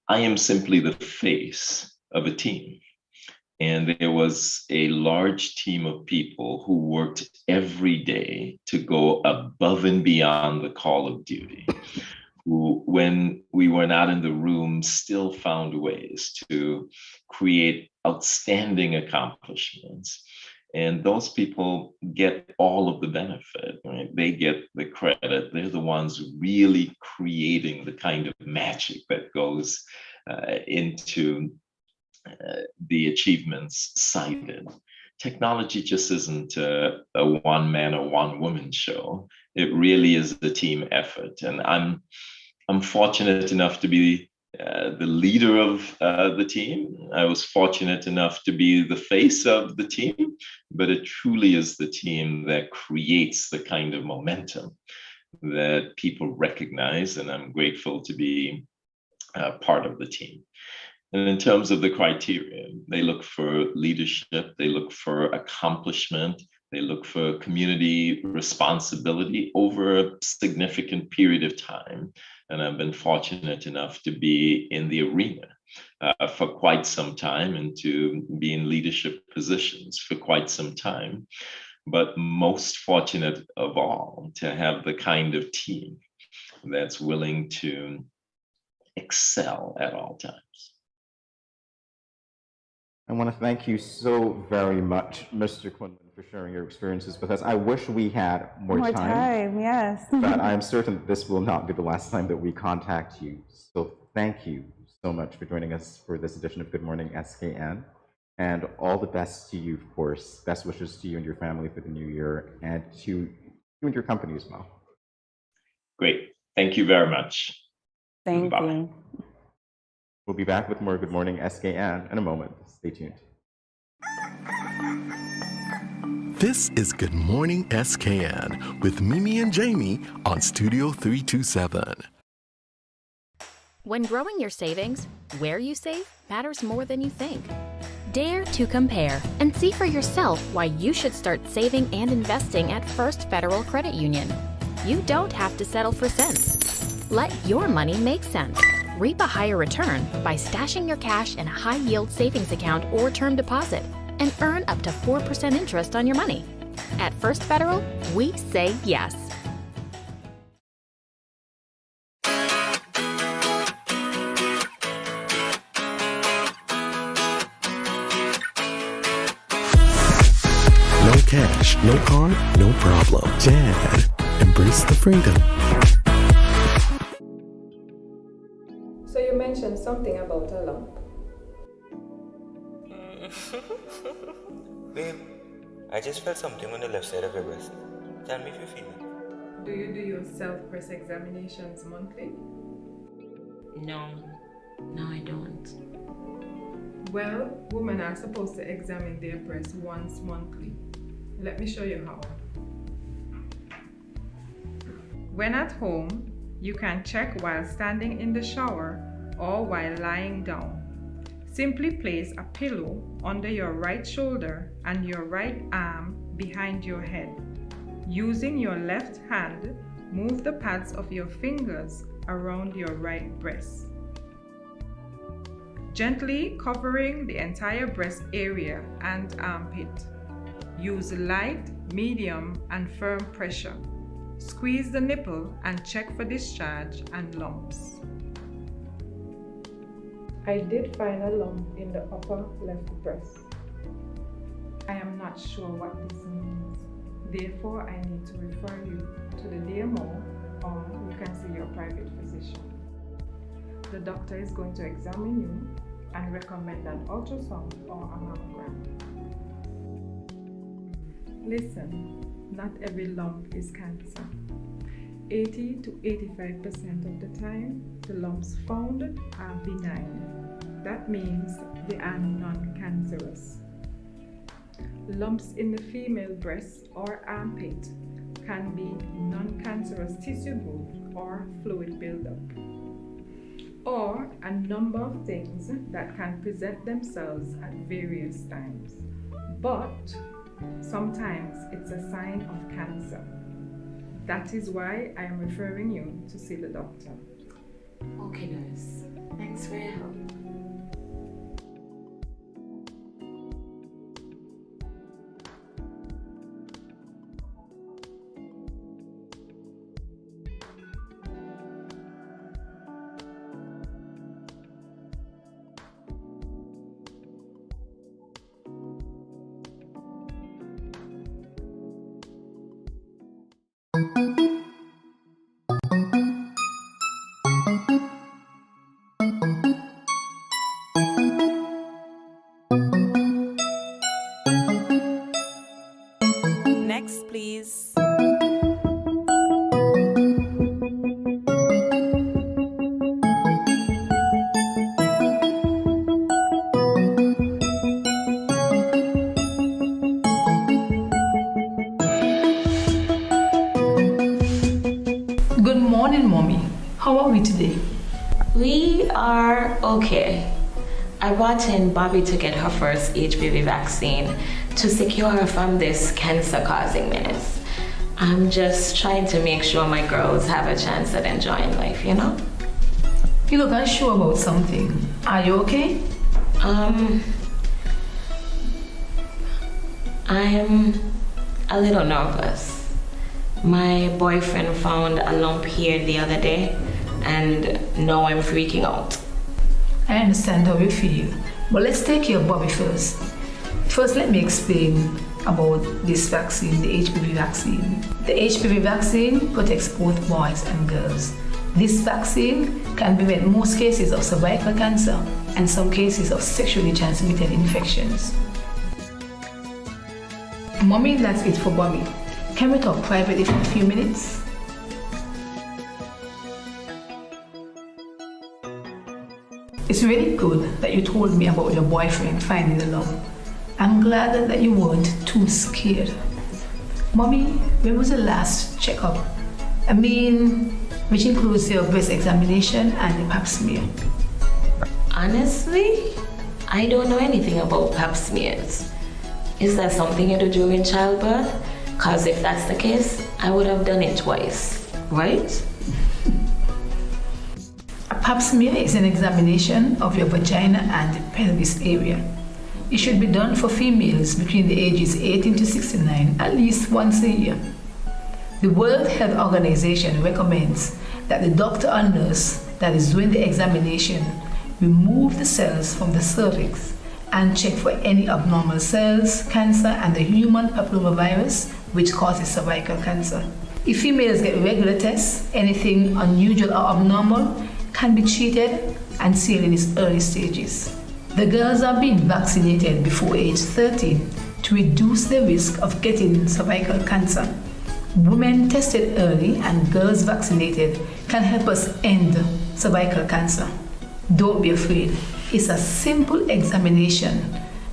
S11: I am simply the face of a team. And there was a large team of people who worked every day to go above and beyond the call of duty, who, when we were not in the room, still found ways to create outstanding accomplishments. And those people get all of the benefit, right? They get the credit. They're the ones really creating the kind of magic that goes into the achievements cited. Technology just isn't a one man or one woman show. It really is a team effort. And I'm fortunate enough to be the leader of the team. I was fortunate enough to be the face of the team, but it truly is the team that creates the kind of momentum that people recognize, and I'm grateful to be part of the team. And in terms of the criteria, they look for leadership, they look for accomplishment, they look for community responsibility over a significant period of time. And I've been fortunate enough to be in the arena for quite some time and to be in leadership positions for quite some time. But most fortunate of all, to have the kind of team that's willing to excel at all times.
S4: I want to thank you so very much, Mr. Quinlan, for sharing your experiences with us. I wish we had more time.
S3: Yes.
S4: But I'm certain that this will not be the last time that we contact you. So thank you so much for joining us for this edition of Good Morning SKN. And all the best to you, of course. Best wishes to you and your family for the new year, and to you and your company as well.
S11: Great. Thank you very much.
S3: Thank you.
S4: We'll be back with more Good Morning SKN in a moment. Stay tuned.
S5: This is Good Morning SKN with Mimi and Jamie on Studio 327.
S1: When growing your savings, where you save matters more than you think. Dare to compare and see for yourself why you should start saving and investing at First Federal Credit Union. You don't have to settle for cents. Let your money make sense. Reap a higher return by stashing your cash in a high-yield savings account or term deposit and earn up to 4% interest on your money. At First Federal, we say yes.
S5: No cash, no card, no problem. Dad, embrace the freedom.
S12: So you mentioned something about a lump.
S13: Babe, I just felt something on the left side of your breast. Tell me if you feel it.
S12: Do you do your self-breast examinations monthly?
S10: No, I don't.
S12: Well, women are supposed to examine their breasts once monthly. Let me show you how. When at home, you can check while standing in the shower or while lying down. Simply place a pillow under your right shoulder and your right arm behind your head. Using your left hand, move the pads of your fingers around your right breast, gently covering the entire breast area and armpit. Use light, medium, and firm pressure. Squeeze the nipple and check for discharge and lumps. I did find a lump in the upper left breast. I am not sure what this means. Therefore, I need to refer you to the DMO, or you can see your private physician. The doctor is going to examine you and recommend an ultrasound or a mammogram. Listen, not every lump is cancer. 80 to 85% of the time, the lumps found are benign. That means they are non-cancerous. Lumps in the female breast or armpit can be non-cancerous tissue growth or fluid buildup, or a number of things that can present themselves at various times. But sometimes it's a sign of cancer. That is why I am referring you to see the doctor.
S10: Okay, nurse. Thanks for your help.
S14: Next, please.
S9: Good morning, Mommy. How are we today?
S10: We are okay. I brought in Bobby to get her first HPV vaccine to secure her from this cancer-causing menace. I'm just trying to make sure my girls have a chance at enjoying life, you know?
S9: You look unsure about something. Are you okay?
S10: I'm a little nervous. My boyfriend found a lump here the other day, and now I'm freaking out.
S9: I understand how you feel, but let's take care of Bobby first. First, let me explain about this vaccine, the HPV vaccine. The HPV vaccine protects both boys and girls. This vaccine can prevent most cases of cervical cancer and some cases of sexually transmitted infections. Mommy, that's it for Bobby. Can we talk privately for a few minutes? It's really good that you told me about your boyfriend finding the lump. I'm glad that you weren't too scared. Mommy, when was the last checkup? Which includes your breast examination and the pap smear.
S10: Honestly, I don't know anything about pap smears. Is that something you do during childbirth? Because if that's the case, I would have done it twice, right?
S9: A pap smear is an examination of your vagina and pelvis area. It should be done for females between the ages 18 to 69 at least once a year. The World Health Organization recommends that the doctor or nurse that is doing the examination remove the cells from the cervix and check for any abnormal cells, cancer, and the human papillomavirus, which causes cervical cancer. If females get regular tests, anything unusual or abnormal can be treated and seen in its early stages. The girls are being vaccinated before age 13 to reduce the risk of getting cervical cancer. Women tested early and girls vaccinated can help us end cervical cancer. Don't be afraid. It's a simple examination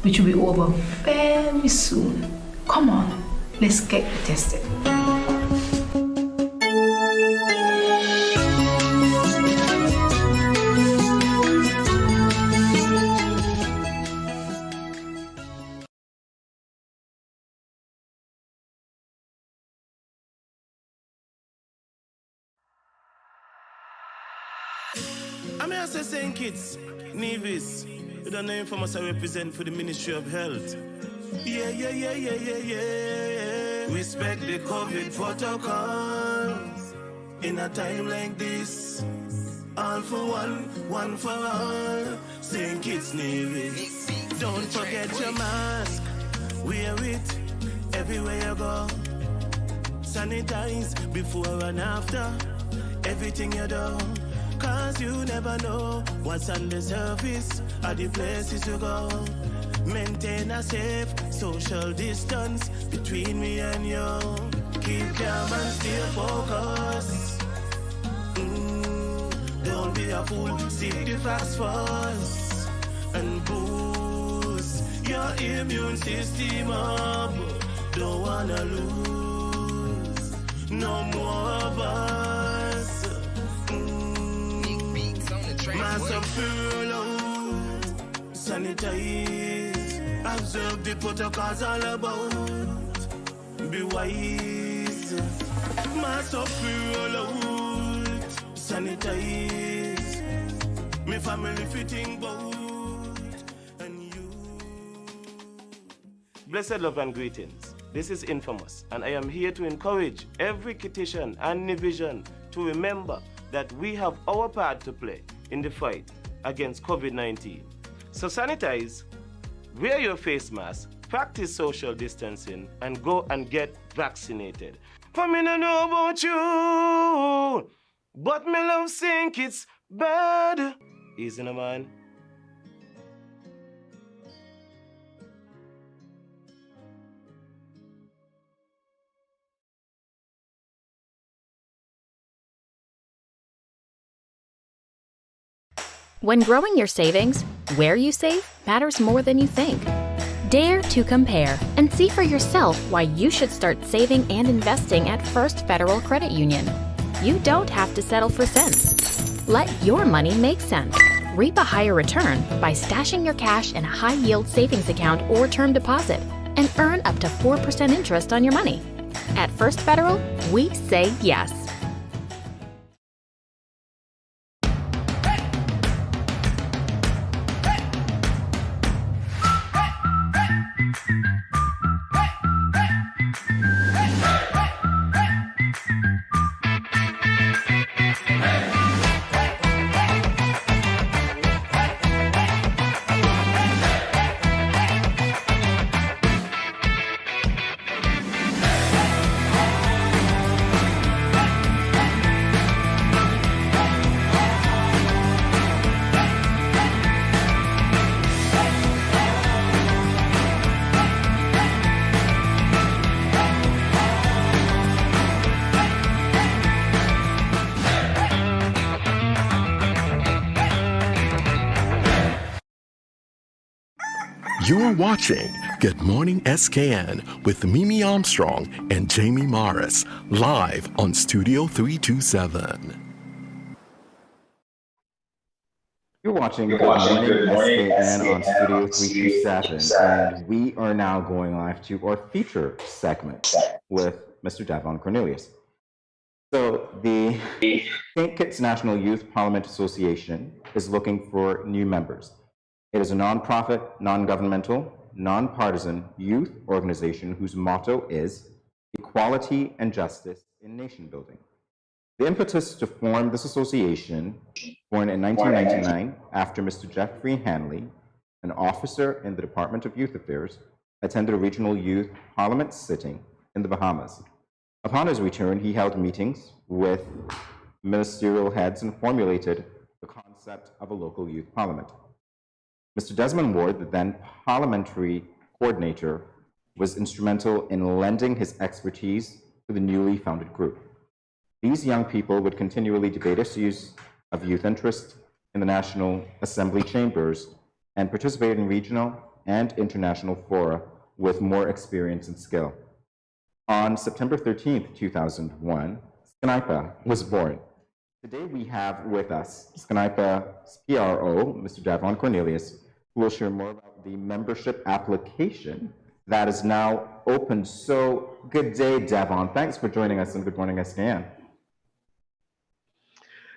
S9: which will be over very soon. Come on, let's get tested.
S7: I'm here to say kids, Nevis, with the name for us I represent for the Ministry of Health. Yeah. Respect the COVID protocols. In a time like this, all for one for all. Saying kids, Nevis, don't forget your mask. Wear it everywhere you go. Sanitize before and after everything you do. Cause you never know what's on the surface of the places you go. Maintain a safe social distance between me and you. Keep calm and stay focused. Don't be a fool, seek the facts first. And boost your immune system up. Don't wanna lose no more of us. Mask up, sanitize, observe the protocols all about. Be wise, mask up, sanitize. Me family fitting boat, and you. Blessed love and greetings. This is Infamous, and I am here to encourage every Kittian and Nivision to remember that we have our part to play in the fight against COVID-19. So sanitize, wear your face mask, practice social distancing, and go and get vaccinated. For me no know about you, but me love think it's bad. Easy no man.
S1: When growing your savings, where you save matters more than you think. Dare to compare and see for yourself why you should start saving and investing at First Federal Credit Union. You don't have to settle for cents. Let your money make sense. Reap a higher return by stashing your cash in a high-yield savings account or term deposit and earn up to 4% interest on your money. At First Federal, we say yes.
S5: You're watching Good Morning SKN with Mimi Armstrong and Jamie Morris, live on Studio 327.
S4: You're watching Good Morning SKN on Studio 327, and we are now going live to our feature segment with Mr. Devon Cornelius. So the St. Kitts National Youth Parliament Association is looking for new members. It is a non-profit, non-governmental, non-partisan youth organization whose motto is equality and justice in nation building. The impetus to form this association, born in 1999 after Mr. Jeffrey Hanley, an officer in the Department of Youth Affairs, attended a regional youth parliament sitting in the Bahamas. Upon his return, he held meetings with ministerial heads and formulated the concept of a local youth parliament. Mr. Desmond Ward, the then parliamentary coordinator, was instrumental in lending his expertise to the newly founded group. These young people would continually debate issues of youth interest in the National Assembly chambers and participated in regional and international fora with more experience and skill. On September 13th, 2001, SCNIPA was born. Today we have with us SCNIPA's PRO, Mr. Davon Cornelius, who will share more about the membership application that is now open. So good day, Davon. Thanks for joining us on Good Morning SKN.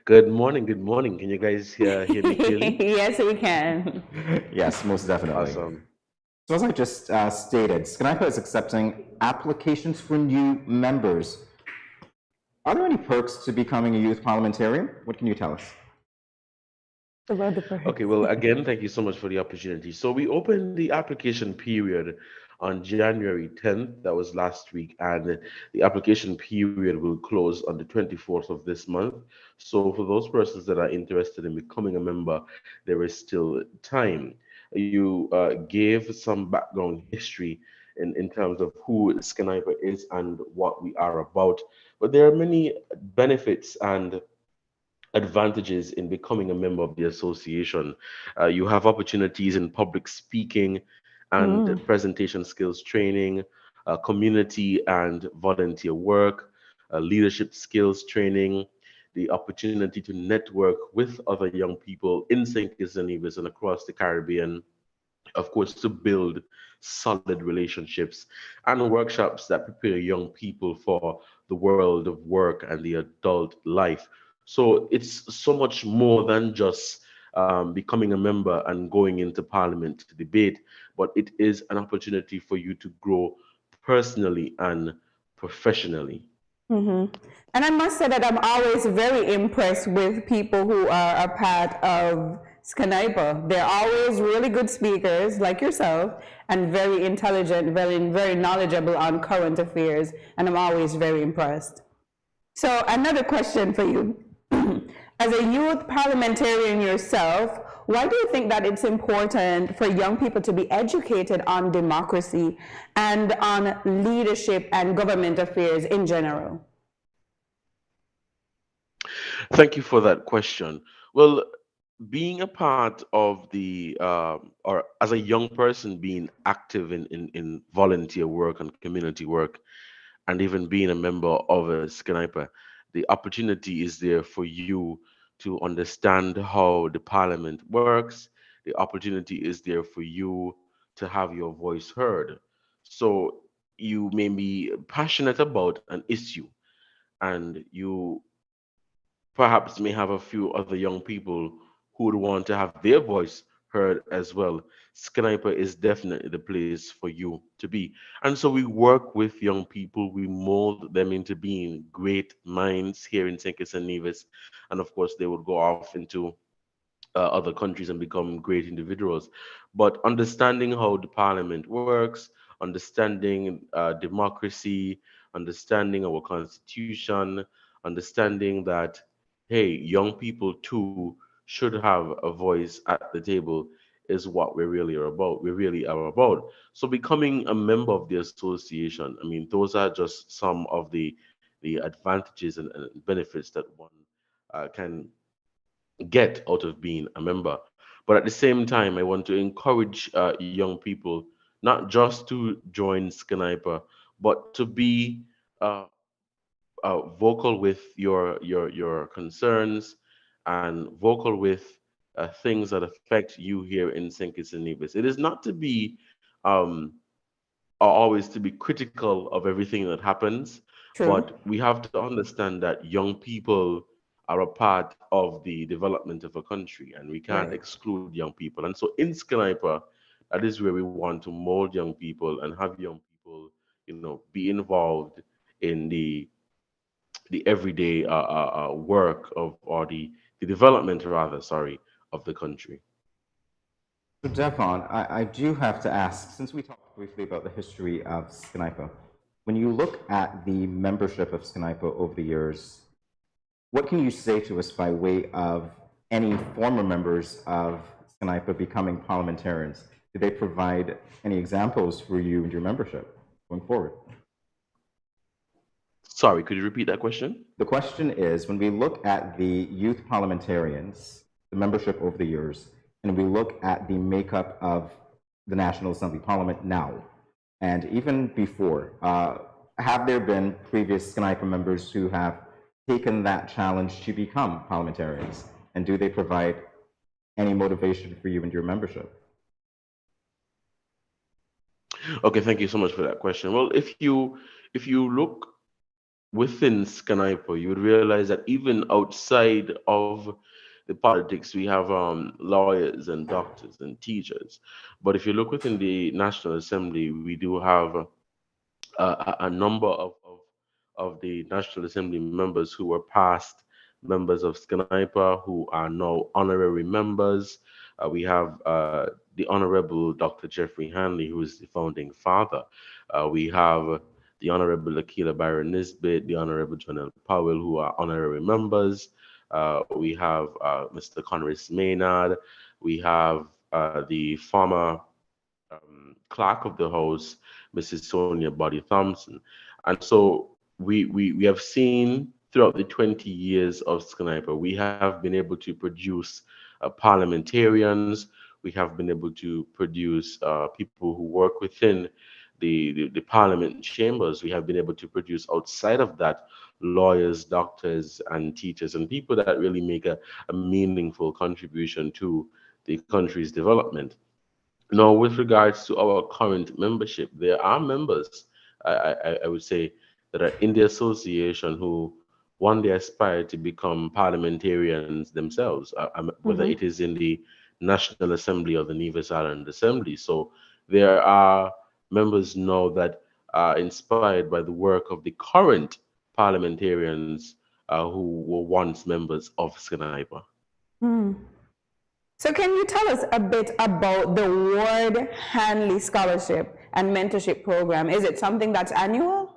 S15: Good morning, good morning. Can you guys hear me clearly?
S3: Yes, we can.
S4: Yes, most definitely.
S15: Awesome.
S4: So as I just stated, SCNIPA is accepting applications for new members. Are there any perks to becoming a youth parliamentarian? What can you tell us?
S15: Okay, well, again, thank you so much for the opportunity. So we opened the application period on January 10th, that was last week, and the application period will close on the 24th of this month. So for those persons that are interested in becoming a member, there is still time. You gave some background history in terms of who SCNIPA is and what we are about, but there are many benefits and advantages in becoming a member of the association. You have opportunities in public speaking and presentation skills training, community and volunteer work, leadership skills training, the opportunity to network with other young people in St. Kitts and Nevis and across the Caribbean, of course, to build solid relationships, and workshops that prepare young people for the world of work and the adult life. So it's so much more than just becoming a member and going into parliament to debate, but it is an opportunity for you to grow personally and professionally.
S3: And I must say that I'm always very impressed with people who are a part of SCNIPA. They're always really good speakers like yourself and very intelligent, very knowledgeable on current affairs, and I'm always very impressed. So another question for you. As a youth parliamentarian yourself, why do you think that it's important for young people to be educated on democracy and on leadership and government affairs in general?
S15: Thank you for that question. Well, being a part of the, or as a young person being active in volunteer work and community work, and even being a member of a SCNIPA, the opportunity is there for you to understand how the parliament works. The opportunity is there for you to have your voice heard. So you may be passionate about an issue, and you perhaps may have a few other young people who would want to have their voice heard as well. SCNIPA is definitely the place for you to be. And so we work with young people, we mold them into being great minds here in St. Kitts and Nevis. And of course, they would go off into other countries and become great individuals. But understanding how the parliament works, understanding democracy, understanding our constitution, understanding that, hey, young people too should have a voice at the table is what we really are about. We really are about. So becoming a member of the association, I mean, those are just some of the advantages and benefits that one can get out of being a member. But at the same time, I want to encourage young people not just to join SCNIPA, but to be vocal with your concerns and vocal with things that affect you here in St. Kitts and Nevis. It is not to be always to be critical of everything that happens, but we have to understand that young people are a part of the development of a country, and we can't exclude young people. And so in SCNIPA, that is where we want to mold young people and have young people, be involved in the everyday work of, or the development rather, sorry, of the country.
S4: So Devon, I do have to ask, since we talked briefly about the history of SCNIPA, when you look at the membership of SCNIPA over the years, what can you say to us by way of any former members of SCNIPA becoming parliamentarians? Do they provide any examples for you and your membership going forward?
S15: Sorry, could you repeat that question?
S4: The question is, when we look at the youth parliamentarians, the membership over the years, and we look at the makeup of the National Assembly Parliament now, and even before, have there been previous SNIPA members who have taken that challenge to become parliamentarians? And do they provide any motivation for you and your membership?
S15: Okay, thank you so much for that question. Well, if you look within Sniper, you would realize that even outside of the politics, we have lawyers and doctors and teachers. But if you look within the National Assembly, we do have a number of the National Assembly members who were past members of Sniper who are now honorary members. We have the Honorable Dr. Jeffrey Hanley, who is the founding father. We have the Honorable Akila Byron Nisbet, the Honorable John L. Powell, who are honorary members. We have Mr. Conris Maynard. We have the former clerk of the house, Mrs. Sonia Body Thompson. And so we have seen throughout the 20 years of Sniper, we have been able to produce parliamentarians. We have been able to produce people who work within the parliament chambers. We have been able to produce outside of that lawyers, doctors, and teachers, and people that really make a meaningful contribution to the country's development. Now, with regards to our current membership, there are members, I would say, that are in the association who one day aspire to become parliamentarians themselves, whether it is in the National Assembly or the Nevis Island Assembly. So there are members now that are inspired by the work of the current parliamentarians who were once members of Sniper.
S3: So can you tell us a bit about the Ward Hanley Scholarship and Mentorship Program? Is it something that's annual?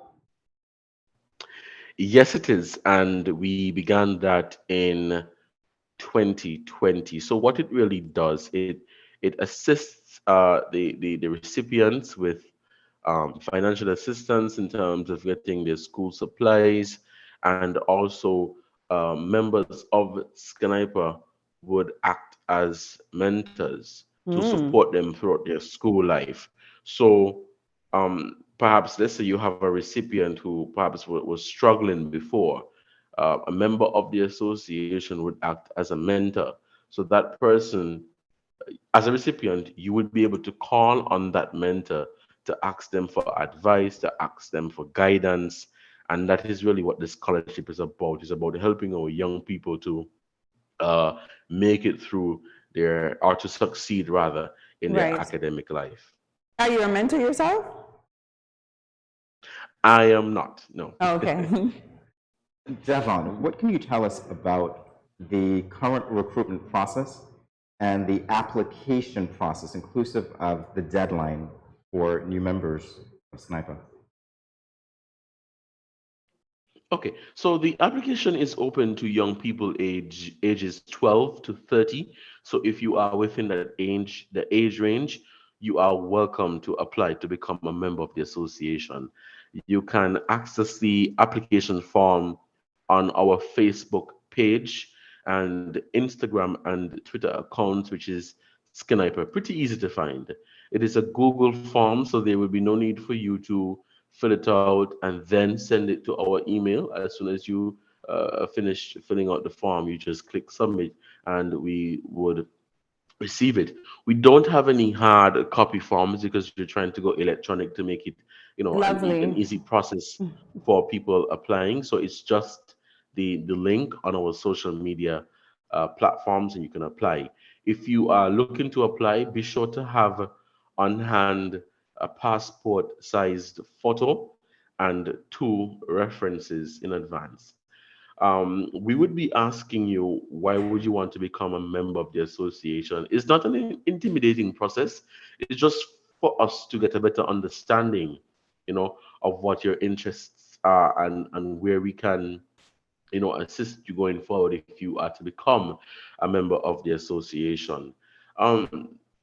S15: Yes, it is. And we began that in 2020. So what it really does, it assists the recipients with financial assistance in terms of getting their school supplies, and also members of Sniper would act as mentors to support them throughout their school life. So perhaps let's say you have a recipient who perhaps was struggling before. A member of the association would act as a mentor. So that person, as a recipient, you would be able to call on that mentor to ask them for advice, to ask them for guidance. And that is really what this scholarship is about. It's about helping our young people to make it through or to succeed rather in their academic life.
S3: Are you a mentor yourself?
S15: I am not, no.
S3: Okay.
S4: Devon, what can you tell us about the current recruitment process and the application process, inclusive of the deadline for new members of Sniper?
S15: Okay, so the application is open to young people ages 12 to 30. So if you are within the age range, you are welcome to apply to become a member of the association. You can access the application form on our Facebook page and Instagram and Twitter accounts, which is Sniper. Pretty easy to find. It is a Google form, so there will be no need for you to fill it out and then send it to our email. As soon as you finish filling out the form, you just click submit and we would receive it. We don't have any hard copy forms because we're trying to go electronic to make it, an easy process for people applying. So it's just the link on our social media platforms and you can apply. If you are looking to apply, be sure to have on hand a passport-sized photo and 2 references in advance. We would be asking you, why would you want to become a member of the association? It's not an intimidating process. It's just for us to get a better understanding, of what your interests are and where we can, assist you going forward if you are to become a member of the association.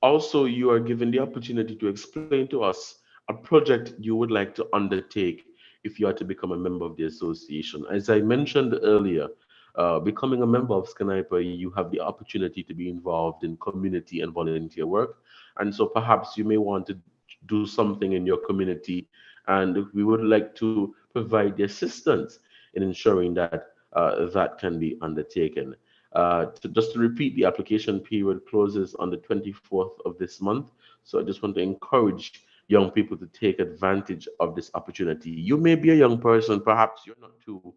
S15: Also, you are given the opportunity to explain to us a project you would like to undertake if you are to become a member of the association. As I mentioned earlier, becoming a member of Sniper, you have the opportunity to be involved in community and volunteer work. And so perhaps you may want to do something in your community, and we would like to provide the assistance in ensuring that that can be undertaken. Just to repeat, the application period closes on the 24th of this month. So I just want to encourage young people to take advantage of this opportunity. You may be a young person, perhaps you're not too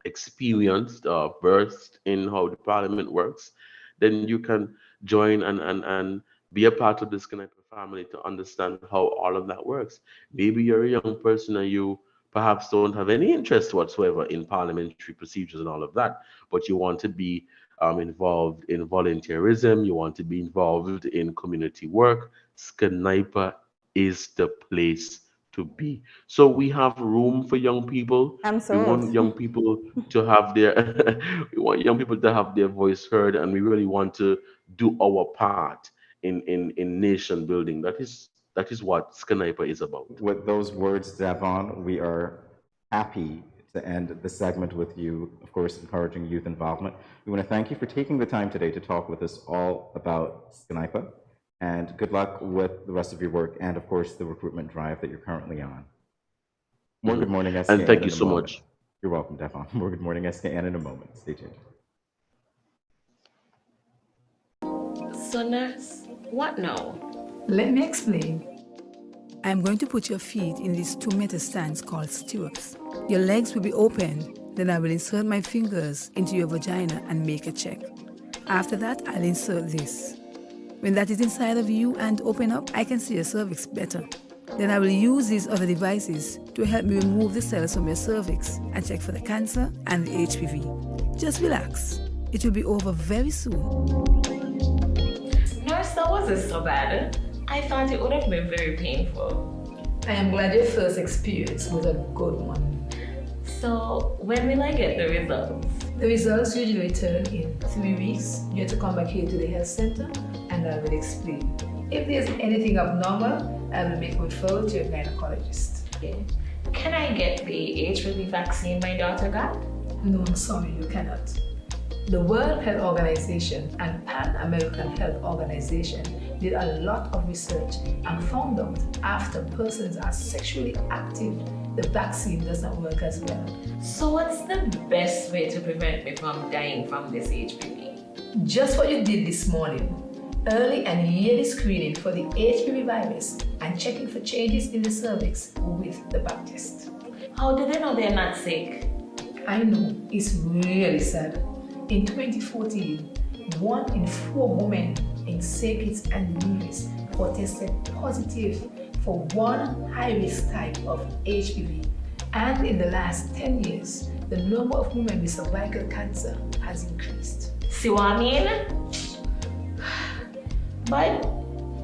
S15: experienced or versed in how the parliament works, then you can join and be a part of this Connected family to understand how all of that works. Maybe you're a young person and you perhaps don't have any interest whatsoever in parliamentary procedures and all of that, but you want to be involved in volunteerism, you want to be involved in community work. Sniper is the place to be. So we have room for young people.
S3: I'm
S15: We
S3: sold.
S15: want young people to have their we want young people to have their voice heard, and we really want to do our part in nation building. That is what Sniper is about.
S4: With those words, Devon, we are happy to end the segment with you, of course, encouraging youth involvement. We want to thank you for taking the time today to talk with us all about Sniper, and good luck with the rest of your work and, of course, the recruitment drive that you're currently on. More Good Morning SKN.
S15: And thank you
S4: in a
S15: so
S4: moment.
S15: much.
S4: You're welcome, Devon. More Good Morning SKN in a moment. Stay tuned.
S10: So, nurse, what now?
S9: Let me explain. I'm going to put your feet in these 2 meter stands called stirrups. Your legs will be open, then I will insert my fingers into your vagina and make a check. After that, I'll insert this. When that is inside of you and open up, I can see your cervix better. Then I will use these other devices to help me remove the cells from your cervix and check for the cancer and the HPV. Just relax. It will be over very soon.
S10: Nurse, that wasn't so bad. I thought it would have been very painful.
S9: I am glad your first experience was a good one.
S10: So, when will I get the results?
S9: The results usually return in 3 weeks. You have to come back here to the health center and I will explain. If there's anything abnormal, I will make a referral to your gynecologist.
S10: Okay. Can I get the HPV vaccine my daughter got?
S9: No, I'm sorry, you cannot. The World Health Organization and Pan American Health Organization did a lot of research and found out after persons are sexually active, the vaccine does not work as well.
S10: So what's the best way to prevent me from dying from this HPV?
S9: Just what you did this morning. Early and yearly screening for the HPV virus and checking for changes in the cervix with the Pap test.
S10: How do they know they're not sick?
S9: I know, it's really sad. In 2014, 1 in 4 women in St. Kitts and Nevis were tested positive for one high-risk type of HPV. And in the last 10 years, the number of women with cervical cancer has increased.
S10: See what I mean? But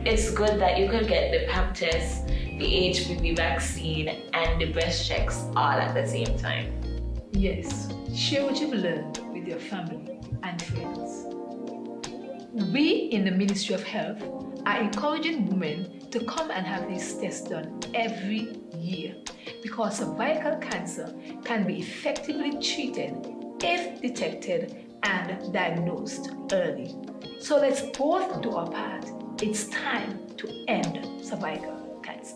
S10: it's good that you could get the Pap test, the HPV vaccine, and the breast checks all at the same time.
S9: Yes, share what you've learned with your family and friends. We in the Ministry of Health are encouraging women to come and have these tests done every year because cervical cancer can be effectively treated if detected and diagnosed early. So let's both do our part. It's time to end cervical cancer.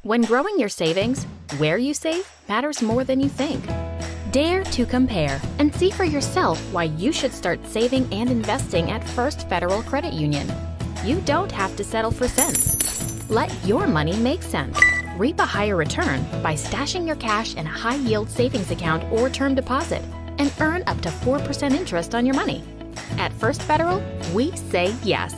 S1: When growing your savings, where you save matters more than you think. Dare to compare and see for yourself why you should start saving and investing at First Federal Credit Union. You don't have to settle for cents. Let your money make sense. Reap a higher return by stashing your cash in a high-yield savings account or term deposit and earn up to 4% interest on your money. At First Federal, we say yes.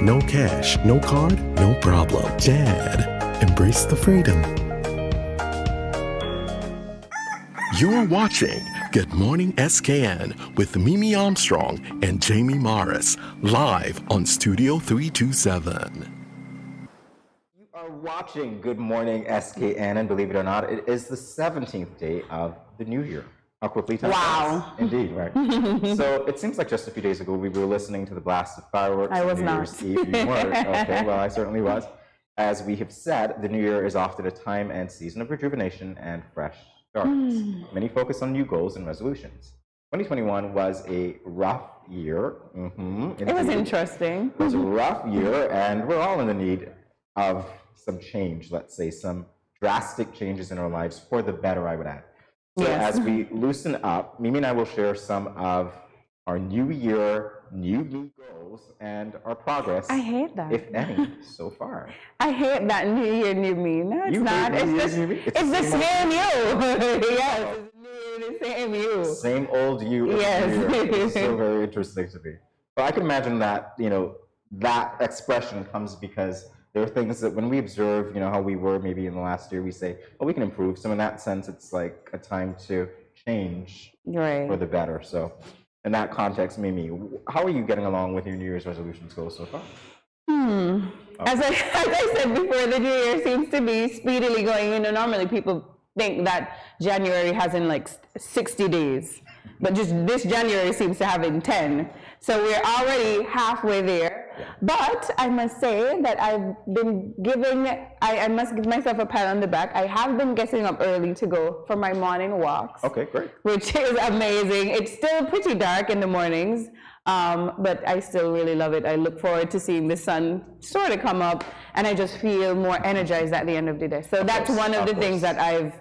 S5: No cash, no card, no problem. Dad, embrace the freedom. You're watching Good Morning SKN with Mimi Armstrong and Jamie Morris, live on Studio 327.
S4: You are watching Good Morning SKN, and believe it or not, it is the 17th day of the new year. How quickly time
S3: Wow.
S4: flies. Indeed, right? So it seems like just a few days ago we were listening to the blast of fireworks.
S3: I was
S4: New
S3: not.
S4: Year's Eve. You weren't. Okay, well, I certainly was. As we have said, the new year is often a time and season of rejuvenation and fresh starts. Many focus on new goals and resolutions. 2021 was a rough year.
S3: It was interesting.
S4: It was a rough year, and we're all in the need of some change, let's say, some drastic changes in our lives for the better, I would add. So as we loosen up, Mimi and I will share some of our new year, new me goals and our progress.
S3: I hate that.
S4: If any, so far.
S3: I hate that new year, new me. No, it's not. It's the same you. Yes, it's new year, the same you.
S4: Same old you.
S3: Yes.
S4: It's so very interesting to me. But I can imagine that, that expression comes because there are things that when we observe, how we were maybe in the last year, we say, oh, we can improve. So in that sense, it's like a time to change for the better. So in that context, Mimi, how are you getting along with your New Year's resolutions goals so far?
S3: As I said before, the new year seems to be speedily going. Normally people think that January has in like 60 days, but just this January seems to have in 10. So we're already halfway there. But I must say that I've been I must give myself a pat on the back. I have been getting up early to go for my morning walks.
S4: Okay, great.
S3: Which is amazing. It's still pretty dark in the mornings, but I still really love it. I look forward to seeing the sun sort of come up, and I just feel more energized at the end of the day. So that's one of the things that I've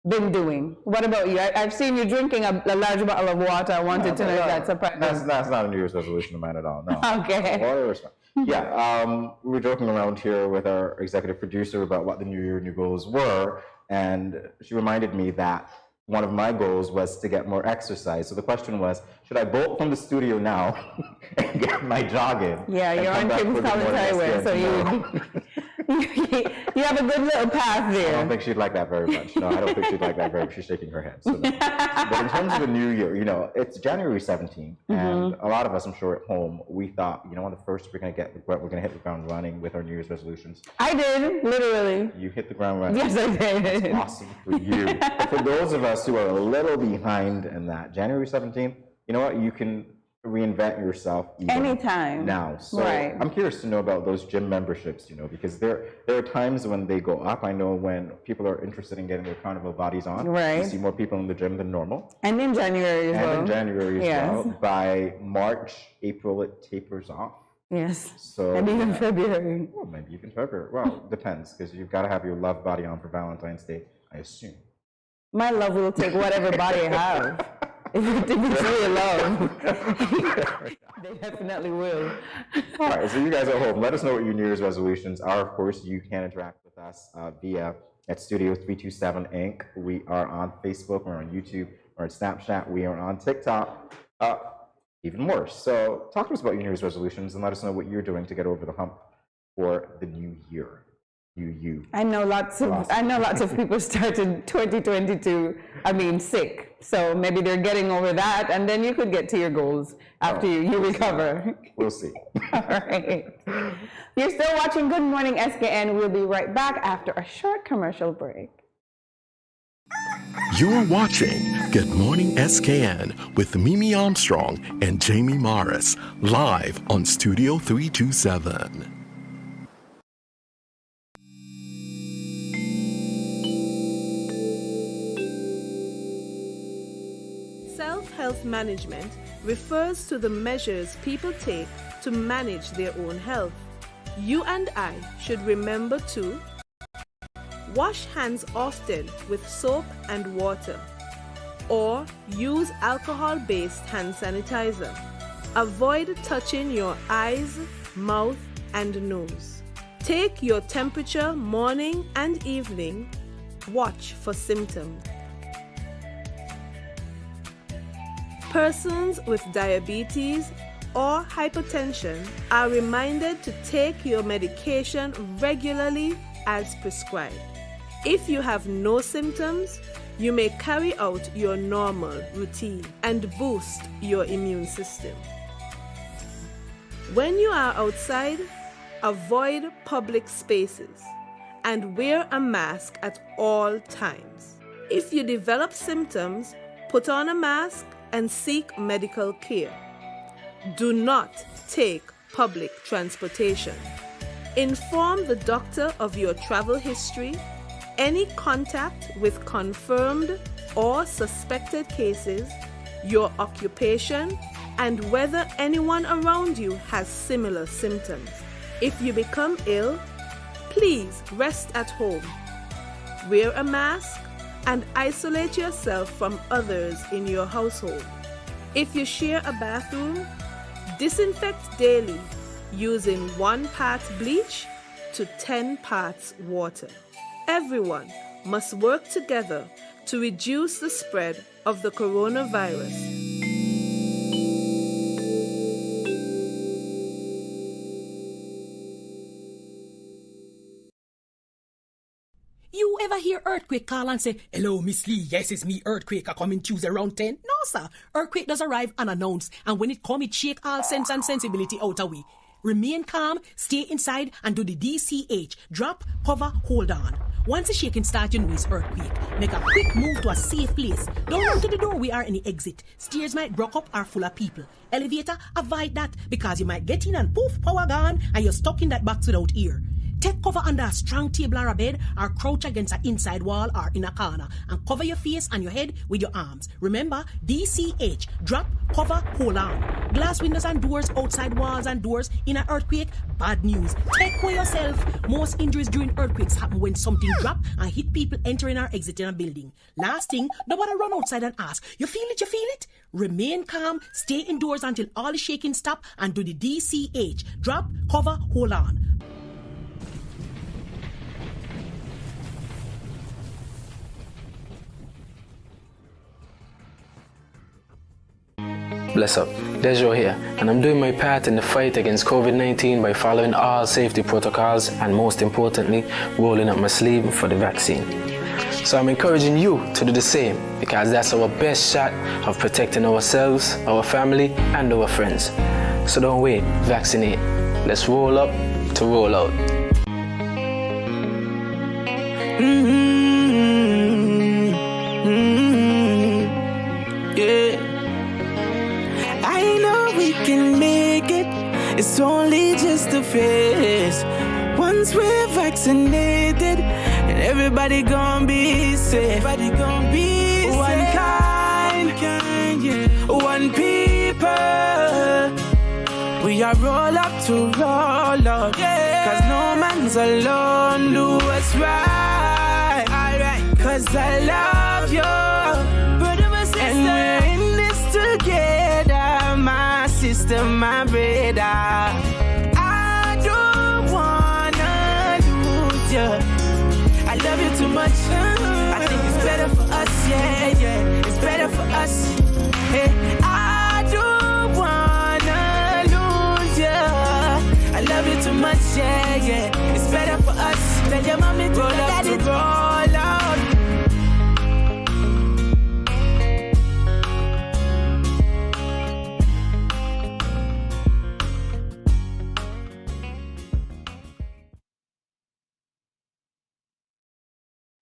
S3: been doing. What about you? I've seen you drinking a large bottle of water. I wanted to know if that's a practice.
S4: That's not a New Year's resolution of mine at all, no.
S3: Okay.
S4: Water is fine. Yeah, we were joking around here with our executive producer about what the New Year, new goals were, and she reminded me that one of my goals was to get more exercise. So the question was, should I bolt from the studio now and get my jog in?
S3: Yeah, you're on Kim's College Highway, so you have a good little path there.
S4: I don't think she'd like that very much. No, I don't think she'd like that very much. She's shaking her head. So no. But in terms of the new year, it's January 17th, and a lot of us, I'm sure, at home, we thought, on the first we're going to hit the ground running with our New Year's resolutions.
S3: I did, literally.
S4: You hit the ground running.
S3: Yes, I did.
S4: That's awesome for you. But for those of us who are a little behind in that, January 17th, you know what? You can reinvent yourself
S3: anytime
S4: now. So I'm curious to know about those gym memberships, because there are times when they go up. I know when people are interested in getting their carnival bodies on, you see more people in the gym than normal.
S3: And in January as well.
S4: By March, April, it tapers off.
S3: Yes.
S4: So
S3: maybe even February.
S4: Well, maybe even February. Well, depends, because you've got to have your love body on for Valentine's Day, I assume.
S3: My love will take whatever body I have. If it's real love, they definitely will.
S4: All right, so you guys at home, let us know what your New Year's resolutions are. Of course, you can interact with us via at Studio 327 Inc. We are on Facebook, we're on YouTube, we're on Snapchat, we are on TikTok, even worse. So talk to us about your New Year's resolutions and let us know what you're doing to get over the hump for the new year.
S3: I know lots of people started 2022, sick. So maybe they're getting over that, and then you could get to your goals after you recover.
S4: We'll see.
S3: All right. You're still watching Good Morning SKN. We'll be right back after a short commercial break.
S5: You're watching Good Morning SKN with Mimi Armstrong and Jamie Morris, live on Studio 327.
S14: Self-health management refers to the measures people take to manage their own health. You and I should remember to wash hands often with soap and water, or use alcohol-based hand sanitizer. Avoid touching your eyes, mouth, and nose. Take your temperature morning and evening. Watch for symptoms. Persons with diabetes or hypertension are reminded to take your medication regularly as prescribed. If you have no symptoms, you may carry out your normal routine and boost your immune system. When you are outside, avoid public spaces and wear a mask at all times. If you develop symptoms, put on a mask and seek medical care. Do not take public transportation. Inform the doctor of your travel history, any contact with confirmed or suspected cases, your occupation, and whether anyone around you has similar symptoms. If you become ill, please rest at home. Wear a mask and isolate yourself from others in your household. If you share a bathroom, disinfect daily using 1 part bleach to 10 parts water. Everyone must work together to reduce the spread of the coronavirus.
S16: You ever hear earthquake call and say, "Hello, Miss Lee, yes, it's me, earthquake, I coming Tuesday around 10? No, sir. Earthquake does arrive unannounced, and when it come, it shake all sense and sensibility out of we. Remain calm, stay inside, and do the DCH. Drop, cover, hold on. Once the shaking starts, you know it's earthquake. Make a quick move to a safe place. Don't run to the door, we are any exit. Stairs might broke up or full of people. Elevator, avoid that, because you might get in and poof, power gone, and you're stuck in that box without ear. Take cover under a strong table or a bed, or crouch against an inside wall or in a corner, and cover your face and your head with your arms. Remember, DCH, drop, cover, hold on. Glass windows and doors, outside walls and doors in an earthquake, bad news. Take care yourself. Most injuries during earthquakes happen when something drop and hit people entering or exiting a building. Last thing, nobody run outside and ask, you feel it, you feel it? Remain calm, stay indoors until all the shaking stop, and do the DCH, drop, cover, hold on.
S6: Bless up, Dejo here, and I'm doing my part in the fight against COVID-19 by following all safety protocols and, most importantly, rolling up my sleeve for the vaccine. So I'm encouraging you to do the same, because that's our best shot of protecting ourselves, our family, and our friends. So don't wait, vaccinate. Let's roll up to roll out.
S7: Yeah. I know we can make it. It's only just a phase. Once we're vaccinated, and everybody gonna be safe. Everybody gonna be safe. One kind, yeah. One people. We are roll up to roll out. Yeah. 'Cause no man's alone. Do what's right. Alright. 'Cause I love you. Brother, my sister. And we're in this together. My sister, my brother. I don't wanna lose you. I love you too much. I think it's better for us, yeah, yeah. It's better for us. Hey, I don't wanna lose you. I love you too much, yeah, yeah. It's better for us. Tell your mommy to roll up to roll out.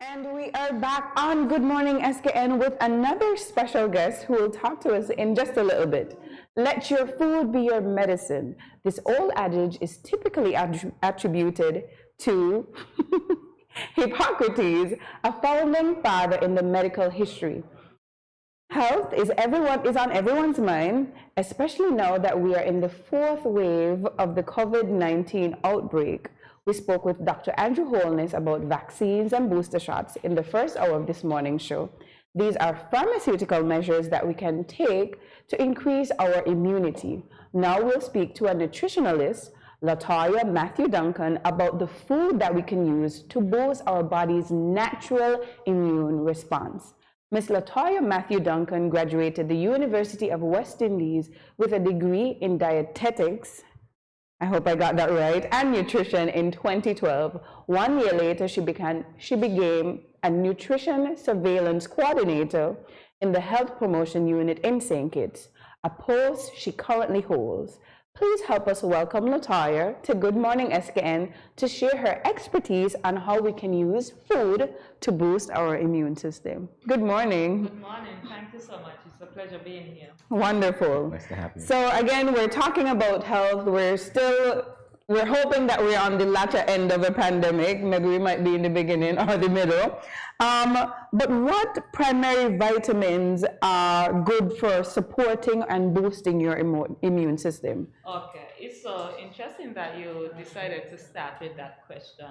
S3: And we are back on Good Morning SKN with another special guest who will talk to us in just a little bit. Let your food be your medicine. This old adage is typically attributed to Hippocrates, a founding father in the medical history. Health is on everyone's mind, especially now that we are in the 4th wave of the COVID-19 outbreak. We spoke with Dr. Andrew Holness about vaccines and booster shots in the first hour of this morning's show. These are pharmaceutical measures that we can take to increase our immunity. Now we'll speak to a nutritionalist, Latoya Matthew Duncan, about the food that we can use to boost our body's natural immune response. Miss Latoya Matthew Duncan graduated the University of West Indies with a degree in dietetics, I hope I got that right, and nutrition in 2012. 1 year later, she became a nutrition surveillance coordinator in the health promotion unit in St. Kitts, a post she currently holds. Please help us welcome Latoya to Good Morning SKN to share her expertise on how we can use food to boost our immune system. Good morning.
S17: Good morning. Thank you so much. It's a pleasure being here.
S3: Wonderful.
S4: Nice to have you.
S3: So again, we're talking about health. We're hoping that we're on the latter end of a pandemic. Maybe we might be in the beginning or the middle. But what primary vitamins are good for supporting and boosting your immune system?
S17: Okay, it's so interesting that you decided to start with that question.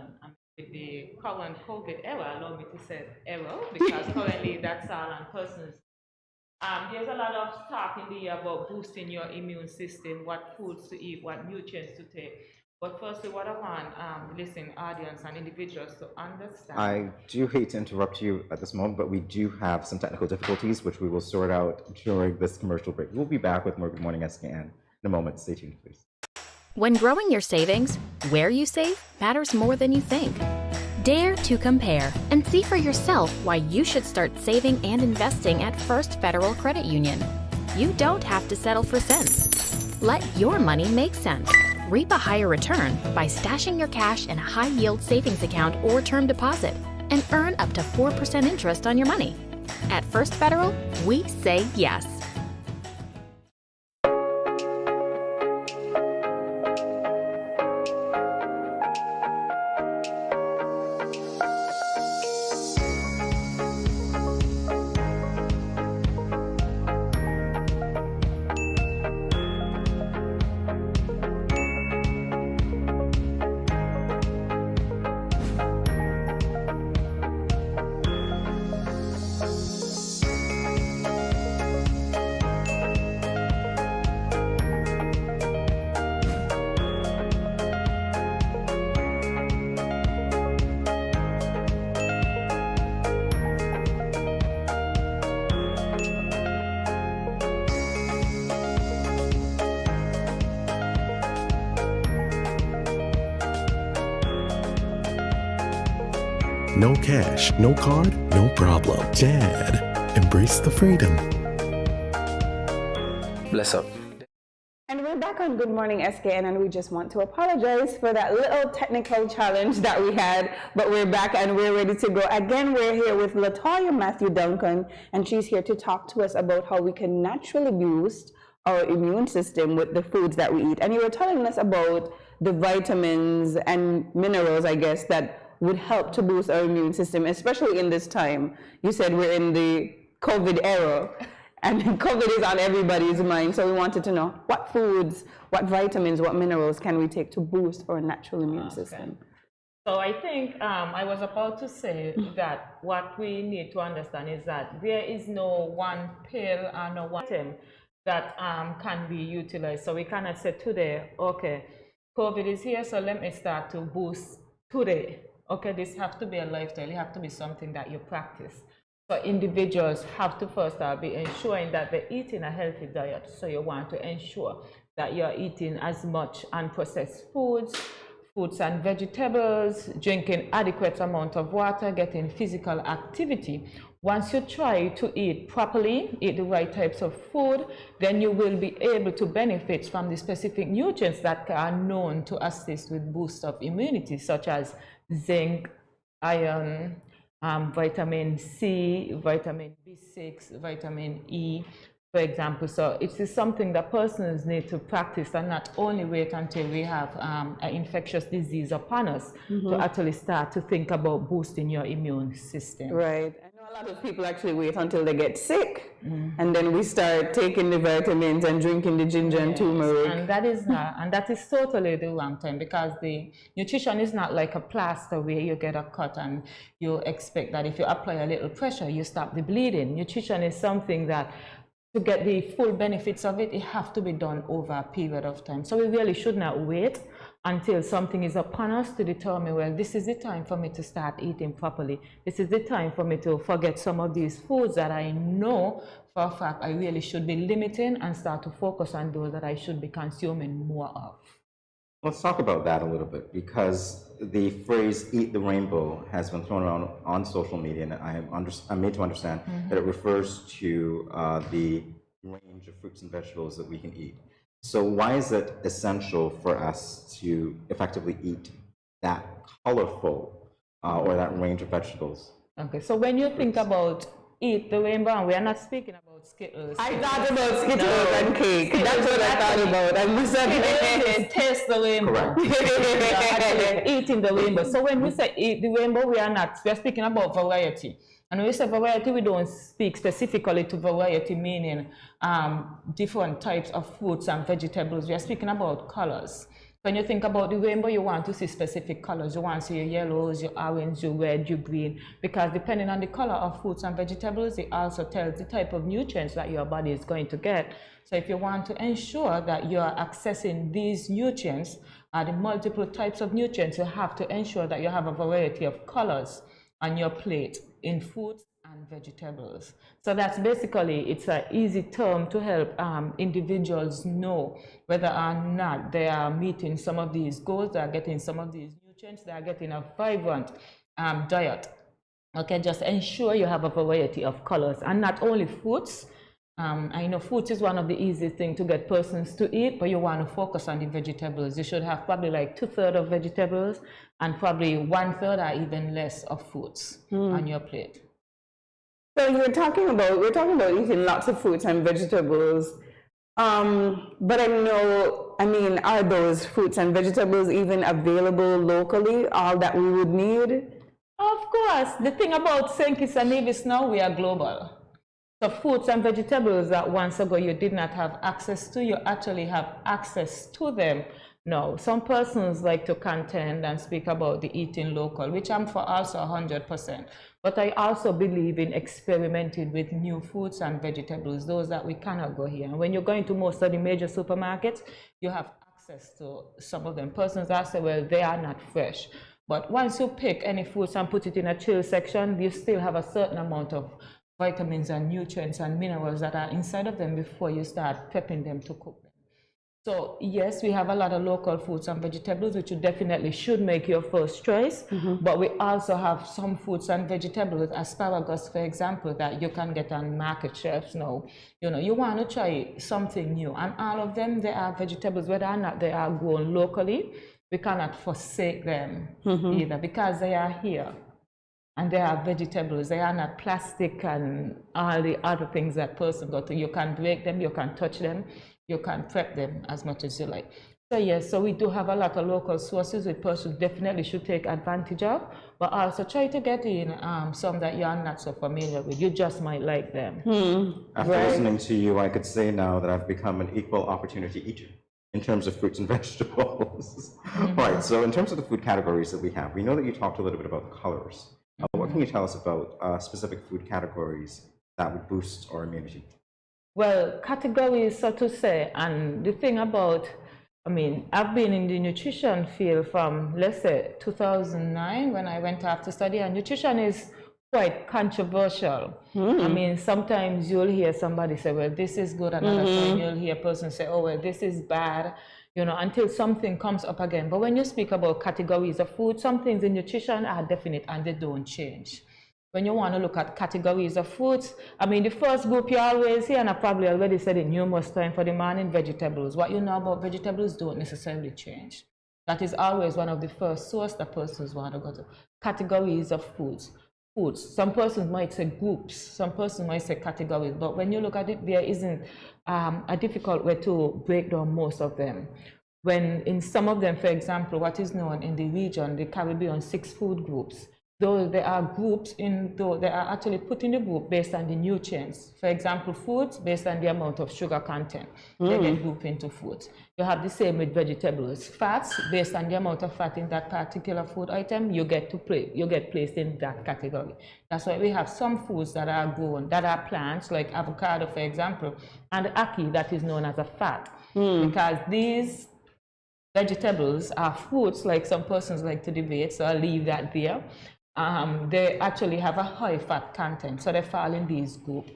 S17: With the current COVID era, allow me to say era, because currently that's all on persons. There's a lot of talk in the air about boosting your immune system, what foods to eat, what nutrients to take. But firstly, what I want listening audience and individuals to understand.
S4: I do hate to interrupt you at this moment, but we do have some technical difficulties, which we will sort out during this commercial break. We'll be back with more Good Morning SKN in a moment. Stay tuned, please.
S1: When growing your savings, where you save matters more than you think. Dare to compare and see for yourself why you should start saving and investing at First Federal Credit Union. You don't have to settle for cents. Let your money make sense. Reap a higher return by stashing your cash in a high-yield savings account or term deposit and earn up to 4% interest on your money. At First Federal, we say yes.
S5: No cash, no card, no problem. JAD. Embrace the freedom.
S6: Bless up.
S3: And we're back on Good Morning SKN, and we just want to apologize for that little technical challenge that we had, but we're back and we're ready to go. Again, we're here with Latoya Matthew Duncan, and she's here to talk to us about how we can naturally boost our immune system with the foods that we eat. And you were telling us about the vitamins and minerals, I guess, that would help to boost our immune system, especially in this time. You said we're in the COVID era, and COVID is on everybody's mind. So we wanted to know what foods, what vitamins, what minerals can we take to boost our natural immune system?
S17: So I think I was about to say that what we need to understand is that there is no one pill or no one item that can be utilized. So we cannot say today, okay, COVID is here, so let me start to boost today. Okay, this has to be a lifestyle. It has to be something that you practice. So individuals have to first be ensuring that they're eating a healthy diet. So you want to ensure that you're eating as much unprocessed foods, fruits and vegetables, drinking adequate amount of water, getting physical activity. Once you try to eat properly, eat the right types of food, then you will be able to benefit from the specific nutrients that are known to assist with boost of immunity, such as zinc, iron, vitamin C, vitamin B6, vitamin E, for example. So it is something that persons need to practice and not only wait until we have an infectious disease upon us to actually start to think about boosting your immune system.
S3: Right. I know a lot of people actually wait until they get sick, and then we start taking the vitamins and drinking the ginger and turmeric.
S17: And that is not, and that is totally the wrong time, because the nutrition is not like a plaster where you get a cut and you expect that if you apply a little pressure, you stop the bleeding. Nutrition is something that, to get the full benefits of it, it has to be done over a period of time. So we really should not wait until something is upon us to determine, well, this is the time for me to start eating properly. This is the time for me to forget some of these foods that I know for a fact I really should be limiting and start to focus on those that I should be consuming more of.
S4: Let's talk about that a little bit, because the phrase "eat the rainbow" has been thrown around on social media, and I'm made to understand that it refers to the range of fruits and vegetables that we can eat. So why is it essential for us to effectively eat that colorful or that range of vegetables?
S17: Okay, so when you think about eat the rainbow, and we are not speaking about Skittles.
S3: I thought about Skittles and cake. That's what I thought about. I must have
S17: taste the rainbow. Eating the rainbow. So when we say eat the rainbow, we are speaking about variety. And when we say variety, we don't speak specifically to variety, meaning different types of fruits and vegetables. We are speaking about colors. When you think about the rainbow, you want to see specific colors. You want to see your yellows, your orange, your red, your green, because depending on the color of fruits and vegetables, it also tells the type of nutrients that your body is going to get. So if you want to ensure that you are accessing these nutrients, the multiple types of nutrients, you have to ensure that you have a variety of colors on your plate in fruits and vegetables. So that's basically, it's an easy term to help individuals know whether or not they are meeting some of these goals, they are getting some of these nutrients, they are getting a vibrant diet. Okay, just ensure you have a variety of colors, and not only fruits. I know fruits is one of the easiest things to get persons to eat, but you want to focus on the vegetables. You should have probably like 2/3 of vegetables and probably 1/3 or even less of fruits on your plate.
S3: So we're talking about eating lots of fruits and vegetables, but are those fruits and vegetables even available locally, all that we would need?
S17: Of course. The thing about St. Kitts and Nevis now, we are global. So fruits and vegetables that once ago you did not have access to, you actually have access to them now. Some persons like to contend and speak about the eating local, which I'm for also 100%. But I also believe in experimenting with new fruits and vegetables, those that we cannot go here. And when you're going to most of the major supermarkets, you have access to some of them. Persons that say, well, they are not fresh. But once you pick any fruits and put it in a chill section, you still have a certain amount of vitamins and nutrients and minerals that are inside of them before you start prepping them to cook them. So yes, we have a lot of local fruits and vegetables, which you definitely should make your first choice. But we also have some fruits and vegetables, asparagus, for example, that you can get on market shelves now. You know, you want to try something new, and all of them, they are vegetables, whether or not they are grown locally. We cannot forsake them either, because they are here. And they are vegetables, they are not plastic and all the other things that person got to. You can break them, you can touch them, you can prep them as much as you like. So yes, so we do have a lot of local sources which persons definitely should take advantage of, but also try to get in some that you are not so familiar with. You just might like them.
S4: After listening to you, I could say now that I've become an equal opportunity eater in terms of fruits and vegetables. Right, so in terms of the food categories that we have, we know that you talked a little bit about the colors. What can you tell us about specific food categories that would boost our immunity?
S17: Well, categories, so to say, and the thing about, I've been in the nutrition field from, let's say, 2009 when I went off to study, and nutrition is quite controversial. Sometimes you'll hear somebody say, well, this is good, another time you'll hear a person say, oh, well, this is bad, until something comes up again. But when you speak about categories of food, some things in nutrition are definite and they don't change. When you want to look at categories of foods, the first group you always hear, and I probably already said it numerous times for the morning, vegetables. What you know about vegetables don't necessarily change. That is always one of the first sources that persons want to go to. Categories of foods. Some persons might say groups, some persons might say categories, but when you look at it, there isn't a difficult way to break down most of them. When in some of them, for example, what is known in the region, the Caribbean, 6 food groups, though there are groups they are actually put in the group based on the nutrients. For example, foods based on the amount of sugar content, they get grouped into foods. You have the same with vegetables. Fats, based on the amount of fat in that particular food item, you get placed in that category. That's why we have some foods that are grown, that are plants, like avocado, for example, and ackee, that is known as a fat, because these vegetables are fruits, like some persons like to debate, so I'll leave that there. They actually have a high fat content, so they fall in these groups.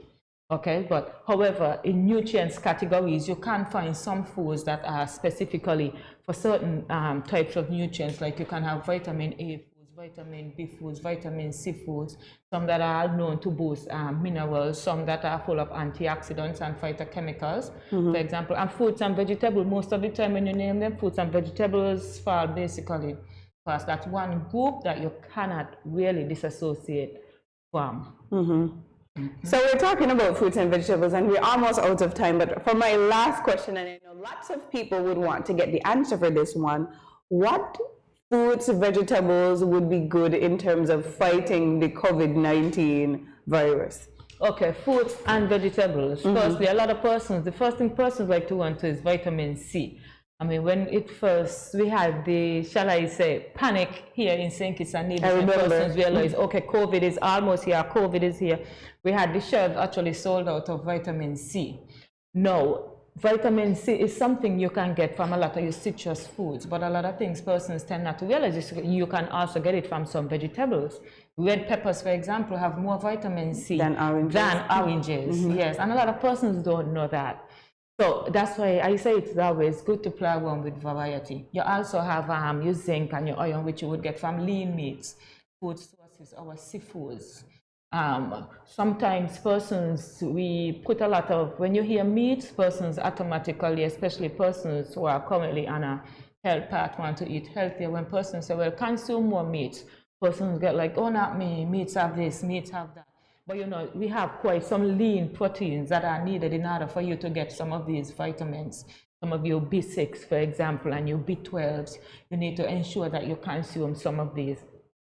S17: Okay, but however, in nutrients categories, you can find some foods that are specifically for certain types of nutrients, like you can have vitamin A foods, vitamin B foods, vitamin C foods, some that are known to boost minerals, some that are full of antioxidants and phytochemicals, for example. And fruits and vegetables, most of the time when you name them, fruits and vegetables fall basically first. That's one group that you cannot really disassociate from.
S3: So we're talking about fruits and vegetables, and we're almost out of time, but for my last question, and I know lots of people would want to get the answer for this one, what fruits, vegetables would be good in terms of fighting the COVID-19 virus?
S17: Okay, fruits and vegetables. Firstly, a lot of persons, the first thing persons like to want to is vitamin C. I mean, when it first, we had the, shall I say, panic here in St. Kitts and Nevis, when persons realized, okay, COVID is almost here, COVID is here. We had the shelves actually sold out of vitamin C. Now, vitamin C is something you can get from a lot of your citrus foods, but a lot of things persons tend not to realize you can also get it from some vegetables. Red peppers, for example, have more vitamin C
S3: than oranges.
S17: Yes, and a lot of persons don't know that. So that's why I say it's always good to play around with variety. You also have your zinc and your iron, which you would get from lean meats, food sources, our seafoods. Sometimes persons, we put a lot of, when you hear meat, persons automatically, especially persons who are currently on a health path, want to eat healthier. When persons say, well, consume more meat, persons get like, oh, not me, meats have this, meats have that. But you know, we have quite some lean proteins that are needed in order for you to get some of these vitamins. Some of your B6, for example, and your B12s, you need to ensure that you consume some of these.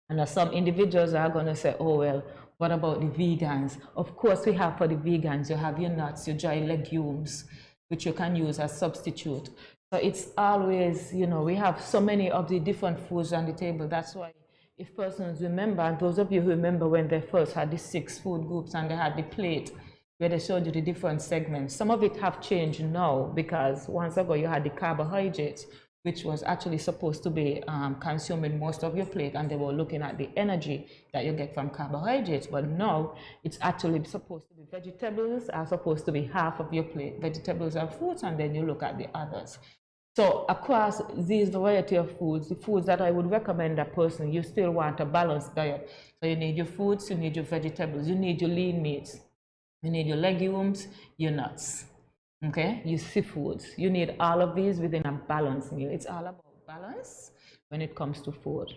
S17: And some individuals are going to say, oh, well, what about the vegans? Of course, we have for the vegans, you have your nuts, your dry legumes, which you can use as substitute. So it's always, you know, we have so many of the different foods on the table. That's why if persons remember, and those of you who remember when they first had the 6 food groups and they had the plate where they showed you the different segments, some of it have changed now because once ago you had the carbohydrates, which was actually supposed to be consuming most of your plate, and they were looking at the energy that you get from carbohydrates. But now it's actually supposed to be vegetables are supposed to be half of your plate. Vegetables and fruits, and then you look at the others. So across these variety of foods, the foods that I would recommend a person, you still want a balanced diet. So you need your fruits, you need your vegetables, you need your lean meats, you need your legumes, your nuts, okay, your seafoods. You need all of these within a balanced meal. It's all about balance when it comes to food.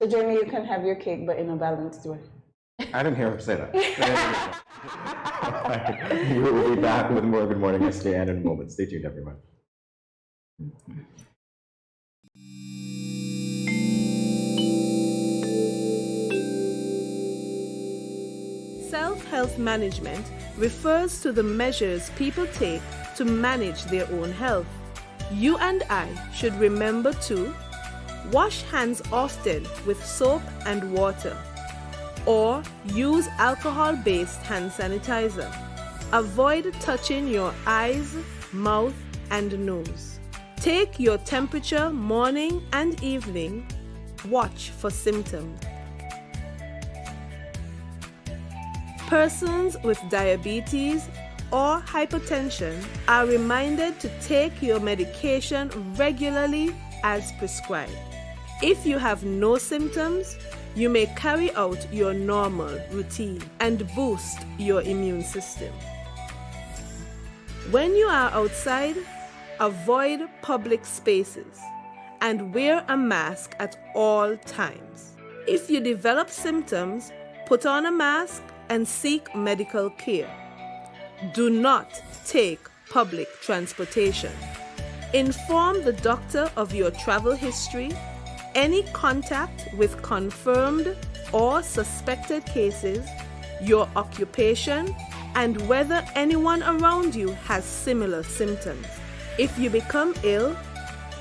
S3: So Jamie, you can have your cake, but in a balanced way.
S4: I didn't hear him say that. We'll be back with more Good Morning SKN in a moment. Stay tuned, everyone.
S14: Self-health management refers to the measures people take to manage their own health. You and I should remember to wash hands often with soap and water, or use alcohol-based hand sanitizer. Avoid touching your eyes, mouth, and nose. Take your temperature morning and evening. Watch for symptoms. Persons with diabetes or hypertension are reminded to take your medication regularly as prescribed. If you have no symptoms, you may carry out your normal routine and boost your immune system. When you are outside, avoid public spaces and wear a mask at all times. If you develop symptoms, put on a mask and seek medical care. Do not take public transportation. Inform the doctor of your travel history, any contact with confirmed or suspected cases, your occupation, and whether anyone around you has similar symptoms. If you become ill,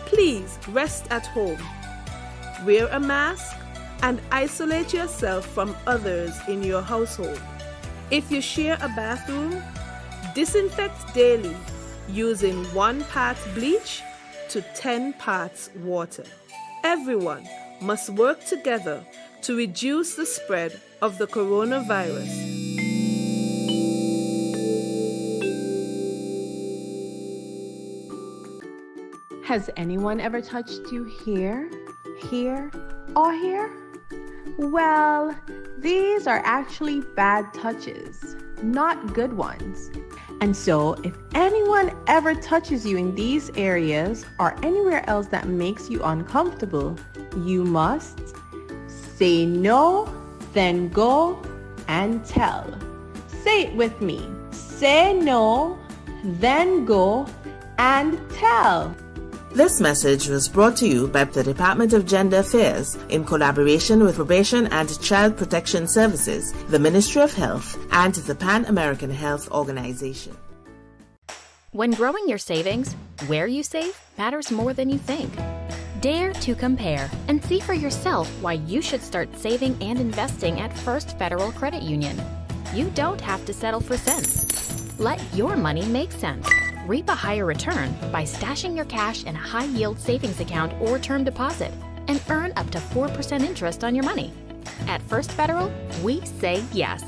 S14: please rest at home. Wear a mask and isolate yourself from others in your household. If you share a bathroom, disinfect daily using 1 part bleach to 10 parts water. Everyone must work together to reduce the spread of the coronavirus.
S18: Has anyone ever touched you here, here, or here? Well, these are actually bad touches, not good ones. And so, if anyone ever touches you in these areas or anywhere else that makes you uncomfortable, you must say no, then go and tell. Say it with me. Say no, then go and tell.
S19: This message was brought to you by the Department of Gender Affairs in collaboration with Probation and Child Protection Services, the Ministry of Health, and the Pan American Health Organization.
S1: When growing your savings, where you save matters more than you think. Dare to compare and see for yourself why you should start saving and investing at First Federal Credit Union. You don't have to settle for cents. Let your money make sense. Reap a higher return by stashing your cash in a high-yield savings account or term deposit and earn up to 4% interest on your money. At First Federal, we say yes.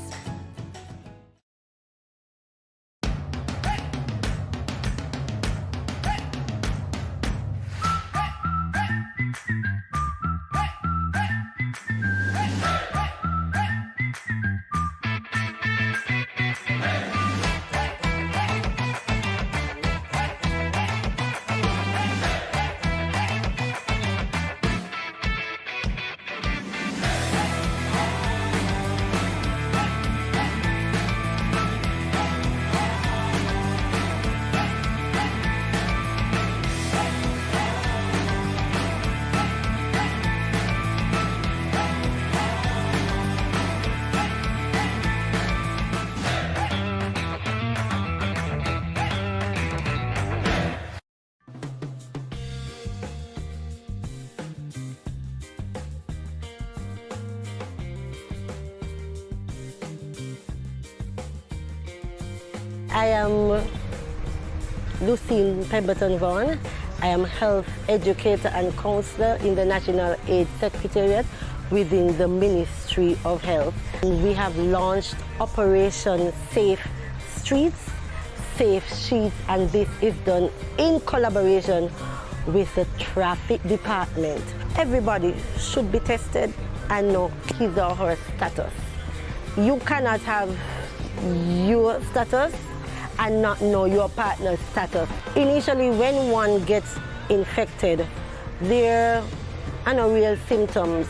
S20: I am Lucille Pemberton Vaughan. I am health educator and counselor in the National AIDS Secretariat within the Ministry of Health. We have launched Operation Safe Streets, Safe Streets, and this is done in collaboration with the Traffic Department. Everybody should be tested and know his or her status. You cannot have your status and not know your partner's status. Initially, when one gets infected, there are no real symptoms.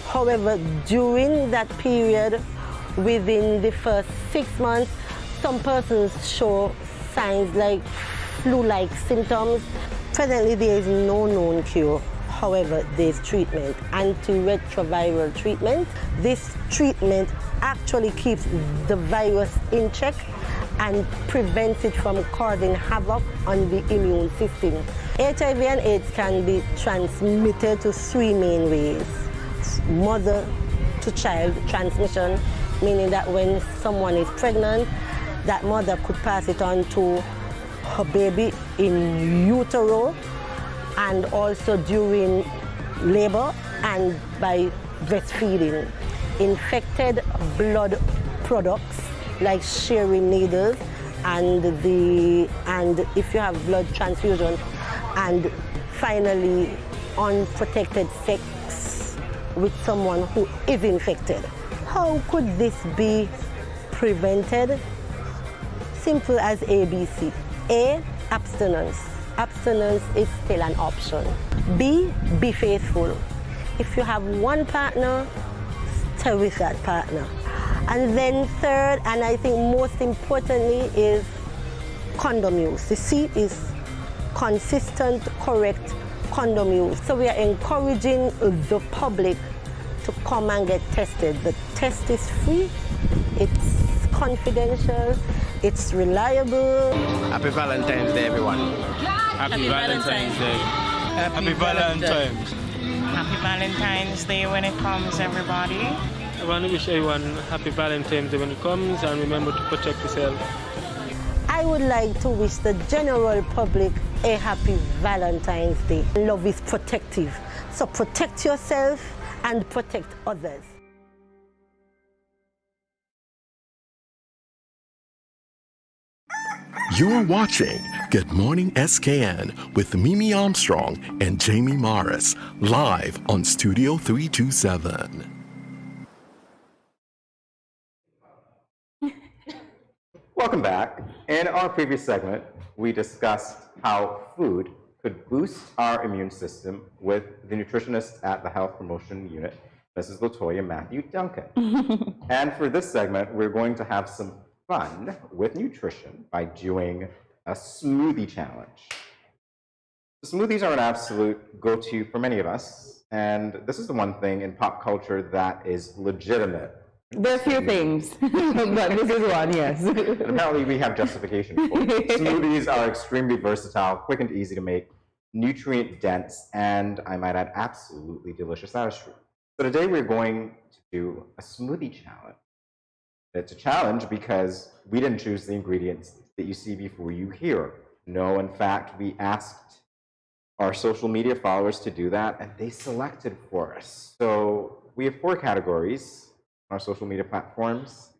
S20: However, during that period, within the first 6 months, some persons show signs like flu-like symptoms. Presently, there is no known cure. However, there is treatment, antiretroviral treatment. This treatment actually keeps the virus in check and prevents it from causing havoc on the immune system. HIV and AIDS can be transmitted to 3 main ways. Mother to child transmission, meaning that when someone is pregnant, that mother could pass it on to her baby in utero, and also during labor and by breastfeeding. Infected blood products like sharing needles and if you have blood transfusion, and finally unprotected sex with someone who is infected. How could this be prevented? Simple as ABC. A, abstinence. Abstinence is still an option. B, be faithful. If you have one partner, stay with that partner. And then third, and I think most importantly, is condom use. The C is consistent, correct condom use. So we are encouraging the public to come and get tested. The test is free, it's confidential, it's reliable.
S21: Happy Valentine's Day, everyone. Happy Valentine's Day. Happy Valentine's.
S22: Happy Valentine's Day when it comes, everybody.
S23: I want to wish everyone happy Valentine's Day when it comes, and remember to protect yourself.
S20: I I would like to wish the general public a happy Valentine's Day. Love is protective, so protect yourself and protect others.
S5: You're watching Good Morning SKN with Mimi Armstrong and Jamie Morris, live on Studio 327.
S4: Welcome back. In our previous segment, we discussed how food could boost our immune system with the nutritionist at the Health Promotion Unit, Mrs. LaToya Matthew Duncan. And for this segment, we're going to have some fun with nutrition by doing a smoothie challenge. Smoothies are an absolute go-to for many of us, and this is the one thing in pop culture that is legitimate.
S3: There are a few things, but this is one, yes.
S4: And apparently we have justification for it. Smoothies are extremely versatile, quick and easy to make, nutrient dense, and I might add, absolutely delicious. That is true. So today we're going to do a smoothie challenge. It's a challenge because we didn't choose the ingredients that you see before you here. No, in fact, we asked our social media followers to do that, and they selected for us. So we have 4 categories on our social media platforms.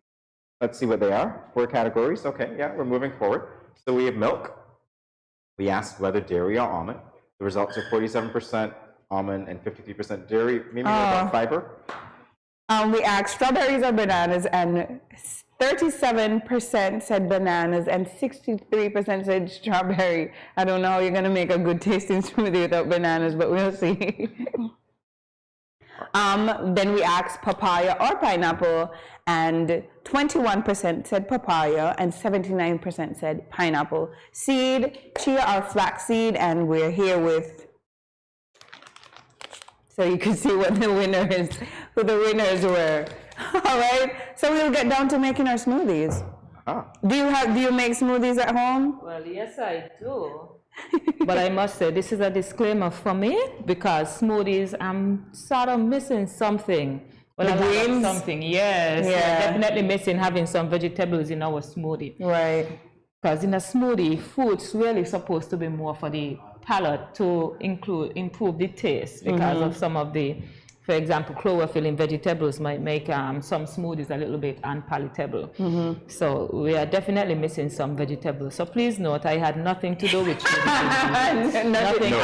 S4: Let's see what they are. 4 categories. Okay, yeah, we're moving forward. So we have milk. We asked whether dairy or almond. The results are 47% almond and 53% dairy. Maybe more about fiber.
S3: We asked strawberries or bananas, and 37% said bananas and 63% said strawberry. I don't know how you're going to make a good tasting smoothie without bananas, but we'll see. Then we asked papaya or pineapple, and 21% said papaya and 79% said pineapple. Seed, chia or flaxseed, and we're here with, so you can see what the winner is, who the winners were. All right, so we'll get down to making our smoothies. Do you make smoothies at home?
S17: Well, yes, I do. But I must say, this is a disclaimer for me, because smoothies, I'm sort of missing something. Well,
S3: The greens?
S17: something, yes.
S3: Yeah.
S17: We're definitely missing having some vegetables in our smoothie.
S3: Right.
S17: Because in a smoothie, food's really supposed to be more for the palate to improve the taste, because of some of the, for example, chlorophyll in vegetables might make some smoothies a little bit unpalatable. So we are definitely missing some vegetables. So please note, I had nothing to do with nothing.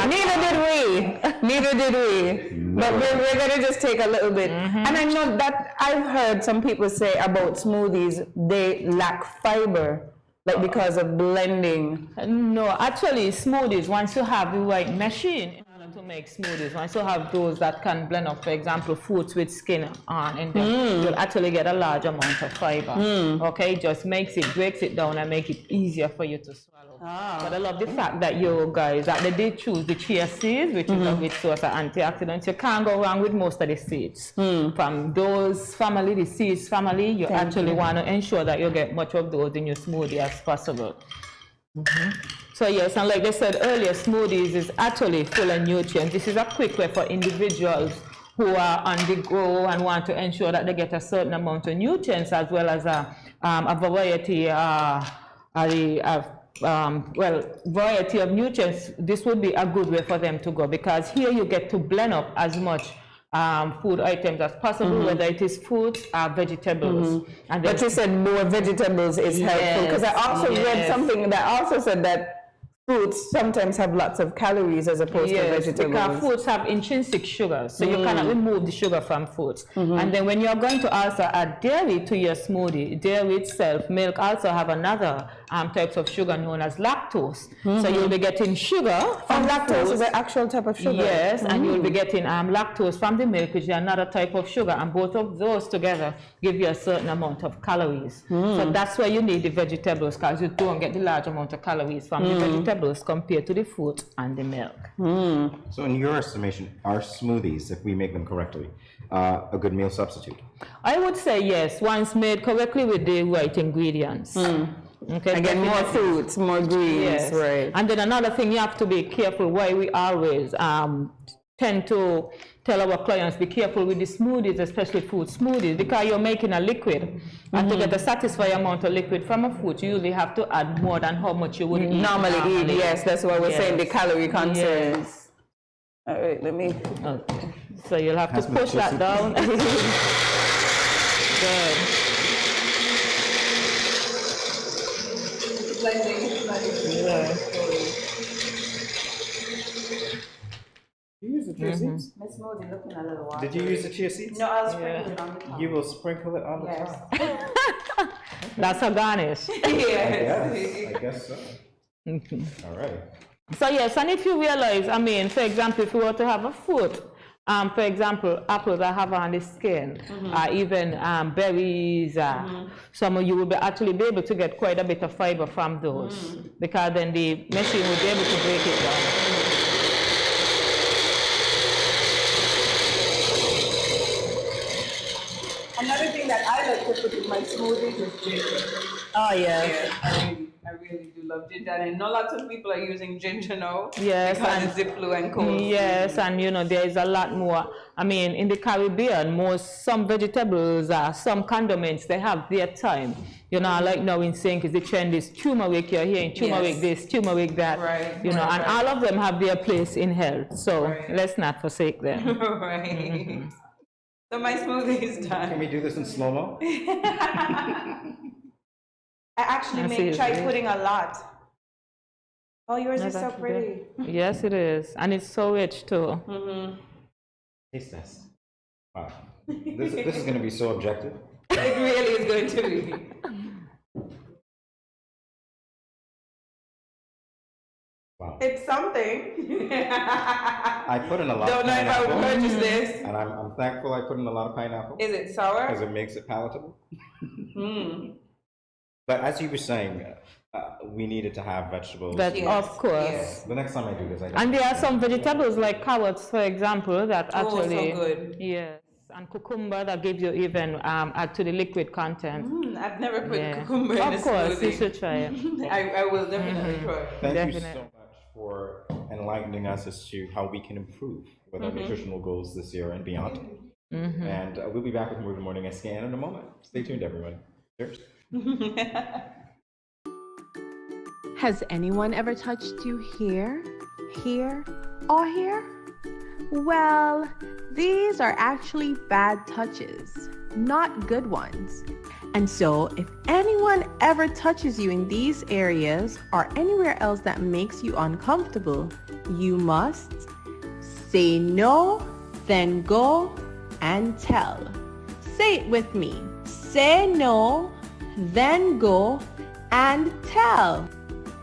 S3: Neither did we. But we're going to just take a little bit. And I know that I've heard some people say about smoothies, they lack fiber. Like because of blending.
S17: No, actually smoothies, once you have the right machine in order to make smoothies, once you have those that can blend up, for example, fruits with skin on, and then you'll actually get a large amount of fiber. Okay, just breaks it down and make it easier for you to swallow. But I love the fact that you guys, that they did choose the chia seeds, which is a rich source of antioxidants. You can't go wrong with most of the seeds. From those family, the seeds family, you actually want to ensure that you get much of those in your smoothie as possible. So yes, and like I said earlier, smoothies is actually full of nutrients. This is a quick way for individuals who are on the go and want to ensure that they get a certain amount of nutrients, as well as a variety variety of nutrients. This would be a good way for them to go, because here you get to blend up as much food items as possible, whether it is fruits or vegetables. And
S3: but you said more vegetables is helpful, because I also read something that also said that fruits sometimes have lots of calories as opposed to vegetables.
S17: Because fruits have intrinsic sugar, so you cannot remove the sugar from fruits. And then when you're going to also add dairy to your smoothie, dairy itself, milk also have another types of sugar known as lactose. So you'll be getting sugar from
S3: lactose is an actual type of sugar.
S17: Yes, and you'll be getting lactose from the milk, which is another type of sugar, and both of those together give you a certain amount of calories. So that's why you need the vegetables, because you don't get the large amount of calories from the vegetables compared to the fruit and the milk.
S4: So in your estimation, are smoothies, if we make them correctly, a good meal substitute?
S17: I would say yes, once made correctly with the right ingredients. Okay,
S3: again, more fruits, more greens, right.
S17: And then another thing, you have to be careful why we always tend to tell our clients, be careful with the smoothies, especially fruit smoothies, because you're making a liquid. And to get a satisfying amount of liquid from a fruit, you usually have to add more than how much you would
S3: normally eat. Yes, that's why we're saying the calorie concerns.
S17: Yes.
S3: All right, let me.
S17: Okay. So you'll have to push that down. Good.
S3: Yeah.
S4: You use the chia seeds?
S3: My smoothie looking a little wild.
S4: Did you use the chia seeds?
S3: No, I'll sprinkle it on the top.
S4: You will sprinkle it on the top.
S17: That's a garnish.
S4: I guess so. All right.
S17: So yes, and if you realize, I mean, for example, if you were to have a fruit, for example, apples that have on the skin, even berries, some of you will actually be able to get quite a bit of fiber from those, because then the machine will be able to break it down.
S3: Another thing that I like to put in my smoothies is ginger.
S17: Oh yes.
S3: Yeah, I really do love ginger, and I know lots of people are using ginger now.
S17: Yes,
S3: because
S17: and
S3: it's the flu and cold.
S17: Yes, and you know there is a lot more. I mean, in the Caribbean, some vegetables, some condiments, they have their time. You know, like now in St. Kitts, the trend is turmeric. You're hearing turmeric this, turmeric that.
S3: Right.
S17: You know, and all of them have their place in health. So let's not forsake them.
S3: Right. So my smoothie is done.
S4: Can we do this in slow-mo?
S3: I actually tried putting a lot. Oh, yours is so pretty.
S17: Yes, it is. And it's so rich too.
S4: Taste test. Wow. This is going to be so objective.
S3: It really is going to be.
S4: Wow.
S3: It's something.
S4: I put in a lot
S3: Don't
S4: of
S3: know if I
S4: pineapple.
S3: would purchase this.
S4: And I'm thankful I put in a lot of pineapple.
S3: Is it sour?
S4: Because it makes it palatable. But as you were saying, we needed to have vegetables.
S17: Of course.
S4: The next time I do this,
S17: And there are some vegetables like carrots, for example, that actually.
S3: so good.
S17: Yes. And cucumber that gives you even add to the liquid content.
S3: I've never put cucumber in a smoothie.
S17: Of course, you should try it.
S3: I will definitely try.
S4: Thank you so much for enlightening us as to how we can improve with our nutritional goals this year and beyond. And we'll be back with more Good Morning SKN in a moment. Stay tuned, everyone. Cheers.
S18: Has anyone ever touched you here, here, or here? Well, these are actually bad touches, not good ones. And so, if anyone ever touches you in these areas or anywhere else that makes you uncomfortable, you must say no, then go and tell. Say it with me. Say no, then go and tell.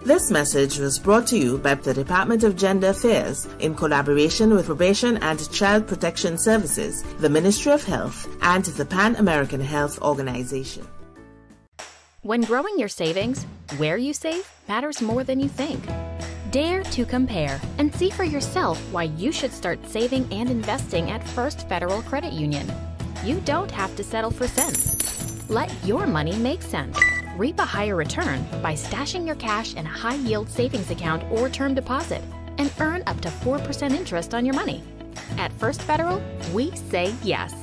S19: This message was brought to you by the Department of Gender Affairs in collaboration with Probation and Child Protection Services, the Ministry of Health, and the Pan American Health Organization.
S1: When growing your savings, where you save matters more than you think. Dare to compare and see for yourself why you should start saving and investing at First Federal Credit Union. You don't have to settle for cents. Let your money make sense. Reap a higher return by stashing your cash in a high-yield savings account or term deposit and earn up to 4% interest on your money. At First Federal, we say yes.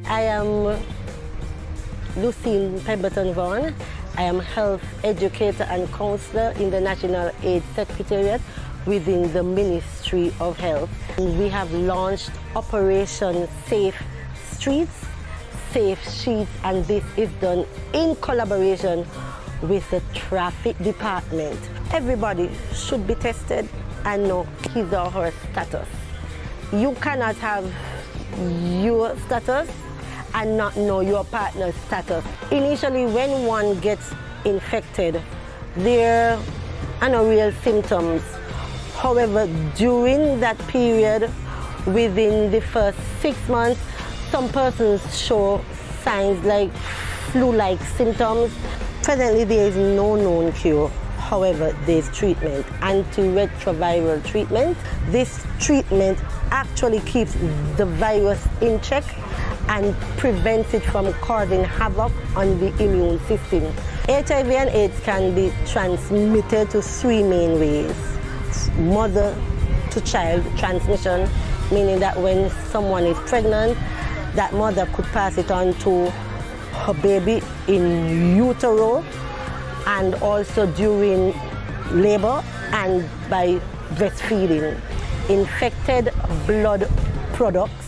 S20: I am Lucille Pemberton Vaughan. I am health educator and counselor in the National AIDS Secretariat within the Ministry Ministry of Health. We have launched Operation Safe Streets, Safe Streets, and this is done in collaboration with the traffic department. Everybody should be tested and know his or her status. You cannot have your status and not know your partner's status. Initially, when one gets infected, there are no real symptoms. However, during that period, within the first 6 months, some persons show signs like flu-like symptoms. Presently, there is no known cure. However, there is treatment, antiretroviral treatment. This treatment actually keeps the virus in check and prevents it from causing havoc on the immune system. HIV and AIDS can be transmitted to 3 main ways. Mother to child transmission, meaning that when someone is pregnant, that mother could pass it on to her baby in utero, and also during labor and by breastfeeding. Infected blood products.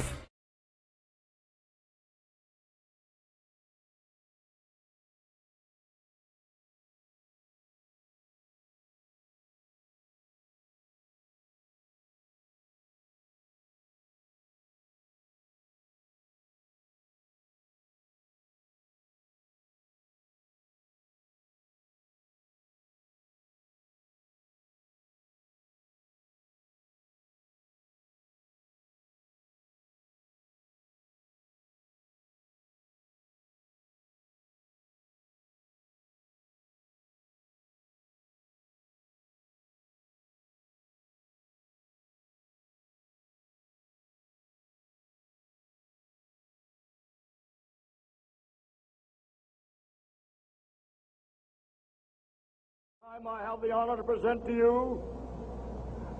S2: I have the honor to present to you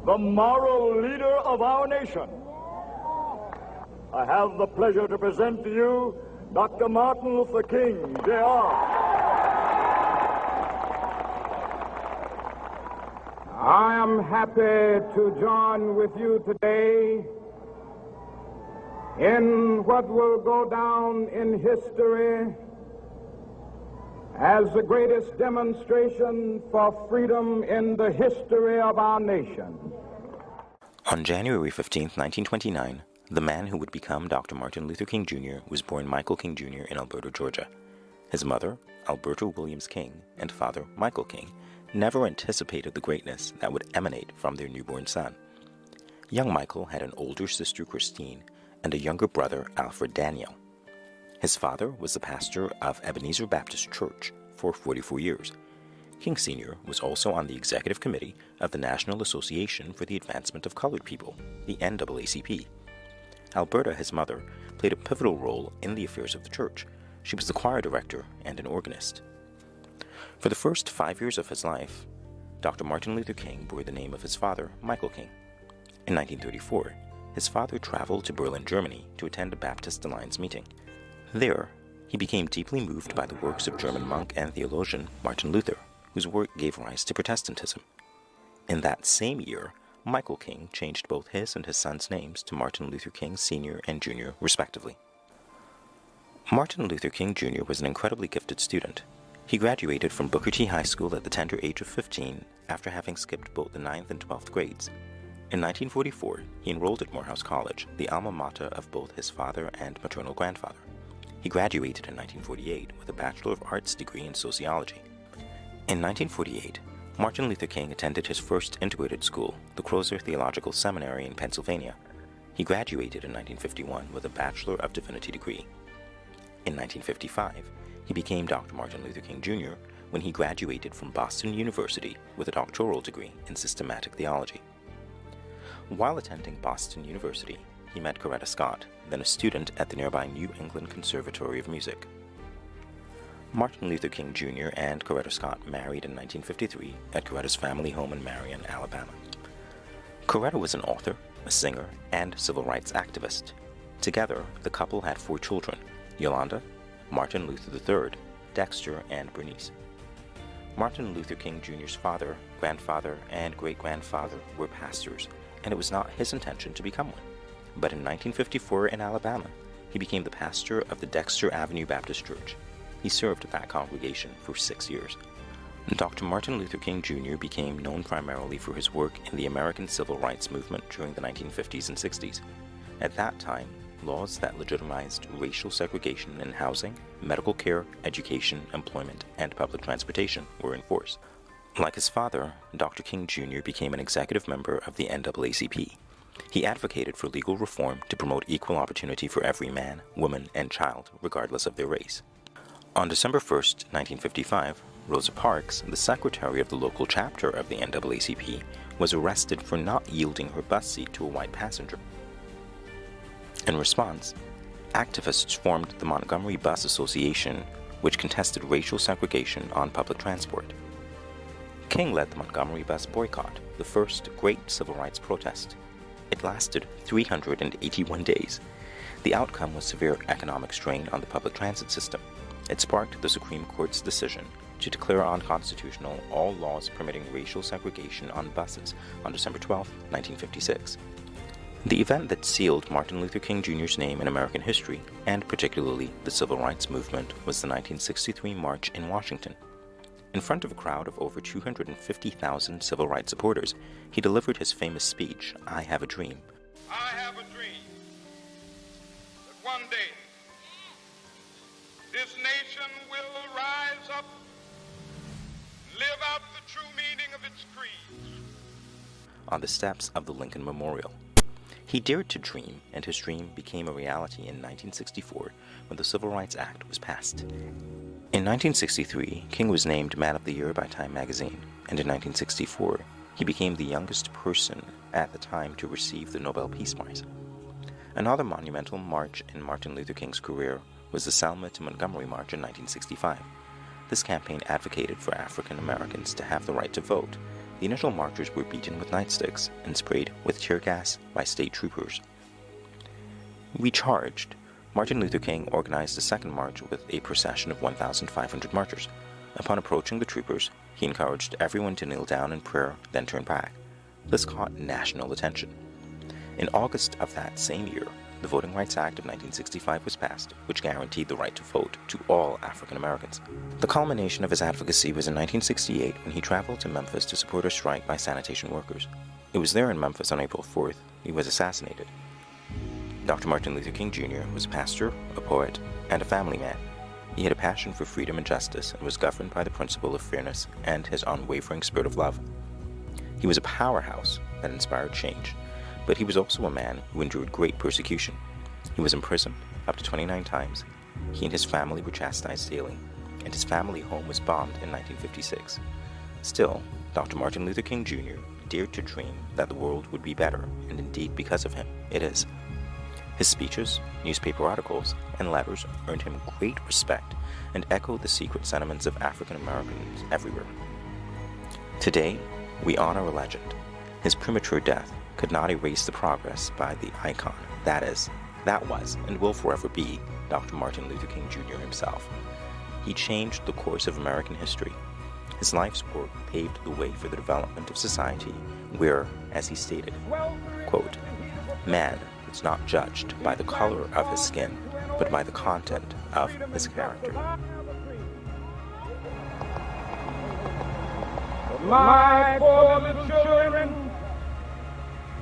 S2: the moral leader of our nation. I have the pleasure to present to you Dr. Martin Luther King, Jr.
S8: I am happy to join with you today in what will go down in history as the greatest demonstration for freedom in the history of our nation.
S23: On January 15, 1929, the man who would become Dr. Martin Luther King Jr. was born Michael King Jr. in Alberta, Georgia. His mother, Alberta Williams King, and father, Michael King, never anticipated the greatness that would emanate from their newborn son. Young Michael had an older sister, Christine, and a younger brother, Alfred Daniel. His father was the pastor of Ebenezer Baptist Church for 44 years. King Sr. was also on the executive committee of the National Association for the Advancement of Colored People, the NAACP. Alberta, his mother, played a pivotal role in the affairs of the church. She was the choir director and an organist. For the first 5 years of his life, Dr. Martin Luther King bore the name of his father, Michael King. In 1934, his father traveled to Berlin, Germany to attend a Baptist Alliance meeting. There, he became deeply moved by the works of German monk and theologian Martin Luther, whose work gave rise to Protestantism. In that same year, Michael King changed both his and his son's names to Martin Luther King Sr. and Jr., respectively. Martin Luther King Jr. was an incredibly gifted student. He graduated from Booker T High School at the tender age of 15 after having skipped both the 9th and 12th grades. In 1944, he enrolled at Morehouse College, the alma mater of both his father and maternal grandfather. He graduated in 1948 with a Bachelor of Arts degree in sociology. In 1948, Martin Luther King attended his first integrated school, the Crozer Theological Seminary in Pennsylvania. He graduated in 1951 with a Bachelor of Divinity degree. In 1955, he became Dr. Martin Luther King Jr. when he graduated from Boston University with a doctoral degree in systematic theology. While attending Boston University, he met Coretta Scott, then a student at the nearby New England Conservatory of Music. Martin Luther King Jr. and Coretta Scott married in 1953 at Coretta's family home in Marion, Alabama. Coretta was an author, a singer, and civil rights activist. Together, the couple had 4 children: Yolanda, Martin Luther III, Dexter, and Bernice. Martin Luther King Jr.'s father, grandfather, and great-grandfather were pastors, and it was not his intention to become one. But in 1954 in Alabama, he became the pastor of the Dexter Avenue Baptist Church. He served that congregation for 6 years. Dr. Martin Luther King Jr. became known primarily for his work in the American Civil Rights Movement during the 1950s and 60s. At that time, laws that legitimized racial segregation in housing, medical care, education, employment, and public transportation were in force. Like his father, Dr. King Jr. became an executive member of the NAACP. He advocated for legal reform to promote equal opportunity for every man, woman, and child, regardless of their race. On December 1st, 1955, Rosa Parks, the secretary of the local chapter of the NAACP, was arrested for not yielding her bus seat to a white passenger. In response, activists formed the Montgomery Bus Association, which contested racial segregation on public transport. King led the Montgomery bus boycott, the first great civil rights protest. It lasted 381 days. The outcome was severe economic strain on the public transit system. It sparked the Supreme Court's decision to declare unconstitutional all laws permitting racial segregation on buses on December 12, 1956. The event that sealed Martin Luther King Jr.'s name in American history, and particularly the civil rights movement, was the 1963 March in Washington. In front of a crowd of over 250,000 civil rights supporters, he delivered his famous speech, "I Have a Dream."
S8: I have a dream that one day this nation will rise up, live out the true meaning of its creed.
S23: On the steps of the Lincoln Memorial. He dared to dream, and his dream became a reality in 1964 when the Civil Rights Act was passed. In 1963, King was named Man of the Year by Time magazine, and in 1964, he became the youngest person at the time to receive the Nobel Peace Prize. Another monumental march in Martin Luther King's career was the Selma to Montgomery March in 1965. This campaign advocated for African Americans to have the right to vote. The initial marchers were beaten with nightsticks and sprayed with tear gas by state troopers. Recharged, Martin Luther King organized a second march with a procession of 1,500 marchers. Upon approaching the troopers, he encouraged everyone to kneel down in prayer, then turn back. This caught national attention. In August of that same year, the Voting Rights Act of 1965 was passed, which guaranteed the right to vote to all African Americans. The culmination of his advocacy was in 1968 when he traveled to Memphis to support a strike by sanitation workers. It was there in Memphis on April 4th he was assassinated. Dr. Martin Luther King Jr. was a pastor, a poet, and a family man. He had a passion for freedom and justice and was governed by the principle of fairness and his unwavering spirit of love. He was a powerhouse that inspired change, but he was also a man who endured great persecution. He was imprisoned up to 29 times. He and his family were chastised daily, and his family home was bombed in 1956. Still, Dr. Martin Luther King Jr. dared to dream that the world would be better, and indeed, because of him, it is. His speeches, newspaper articles, and letters earned him great respect and echoed the secret sentiments of African Americans everywhere. Today, we honor a legend. His premature death could not erase the progress by the icon that was, and will forever be, Dr. Martin Luther King Jr. himself. He changed the course of American history. His life's work paved the way for the development of society where, as he stated, quote, "Man is not judged by the color of his skin, but by the content of his character."
S8: My poor little children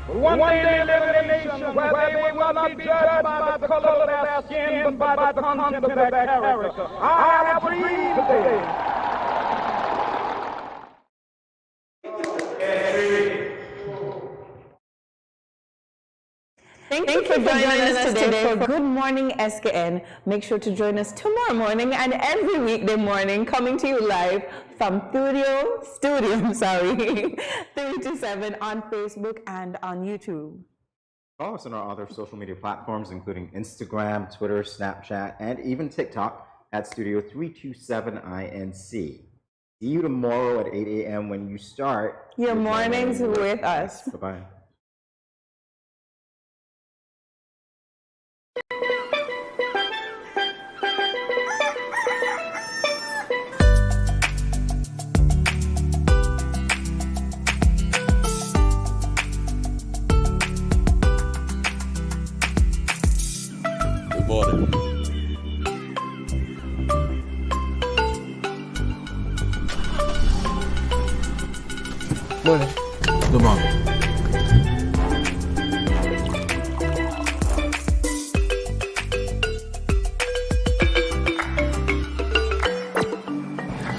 S8: will one day live in a nation where they will not be judged by the color of their skin, but by the content of their character. I have a dream today.
S3: Thank you for joining us today for Good Morning SKN. Make sure to join us tomorrow morning and every weekday morning, coming to you live from Studio 327 on Facebook and on YouTube.
S4: Follow us on our other social media platforms, including Instagram, Twitter, Snapchat, and even TikTok at Studio 327 INC. See you tomorrow at 8 a.m. when you start
S3: your mornings with us.
S4: Bye-bye.
S11: Slowly. Good morning.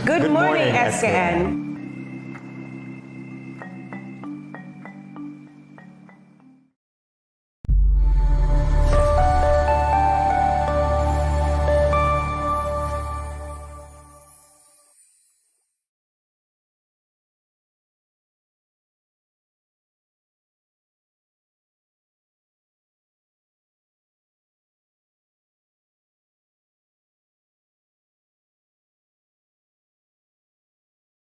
S3: Good morning, SKN.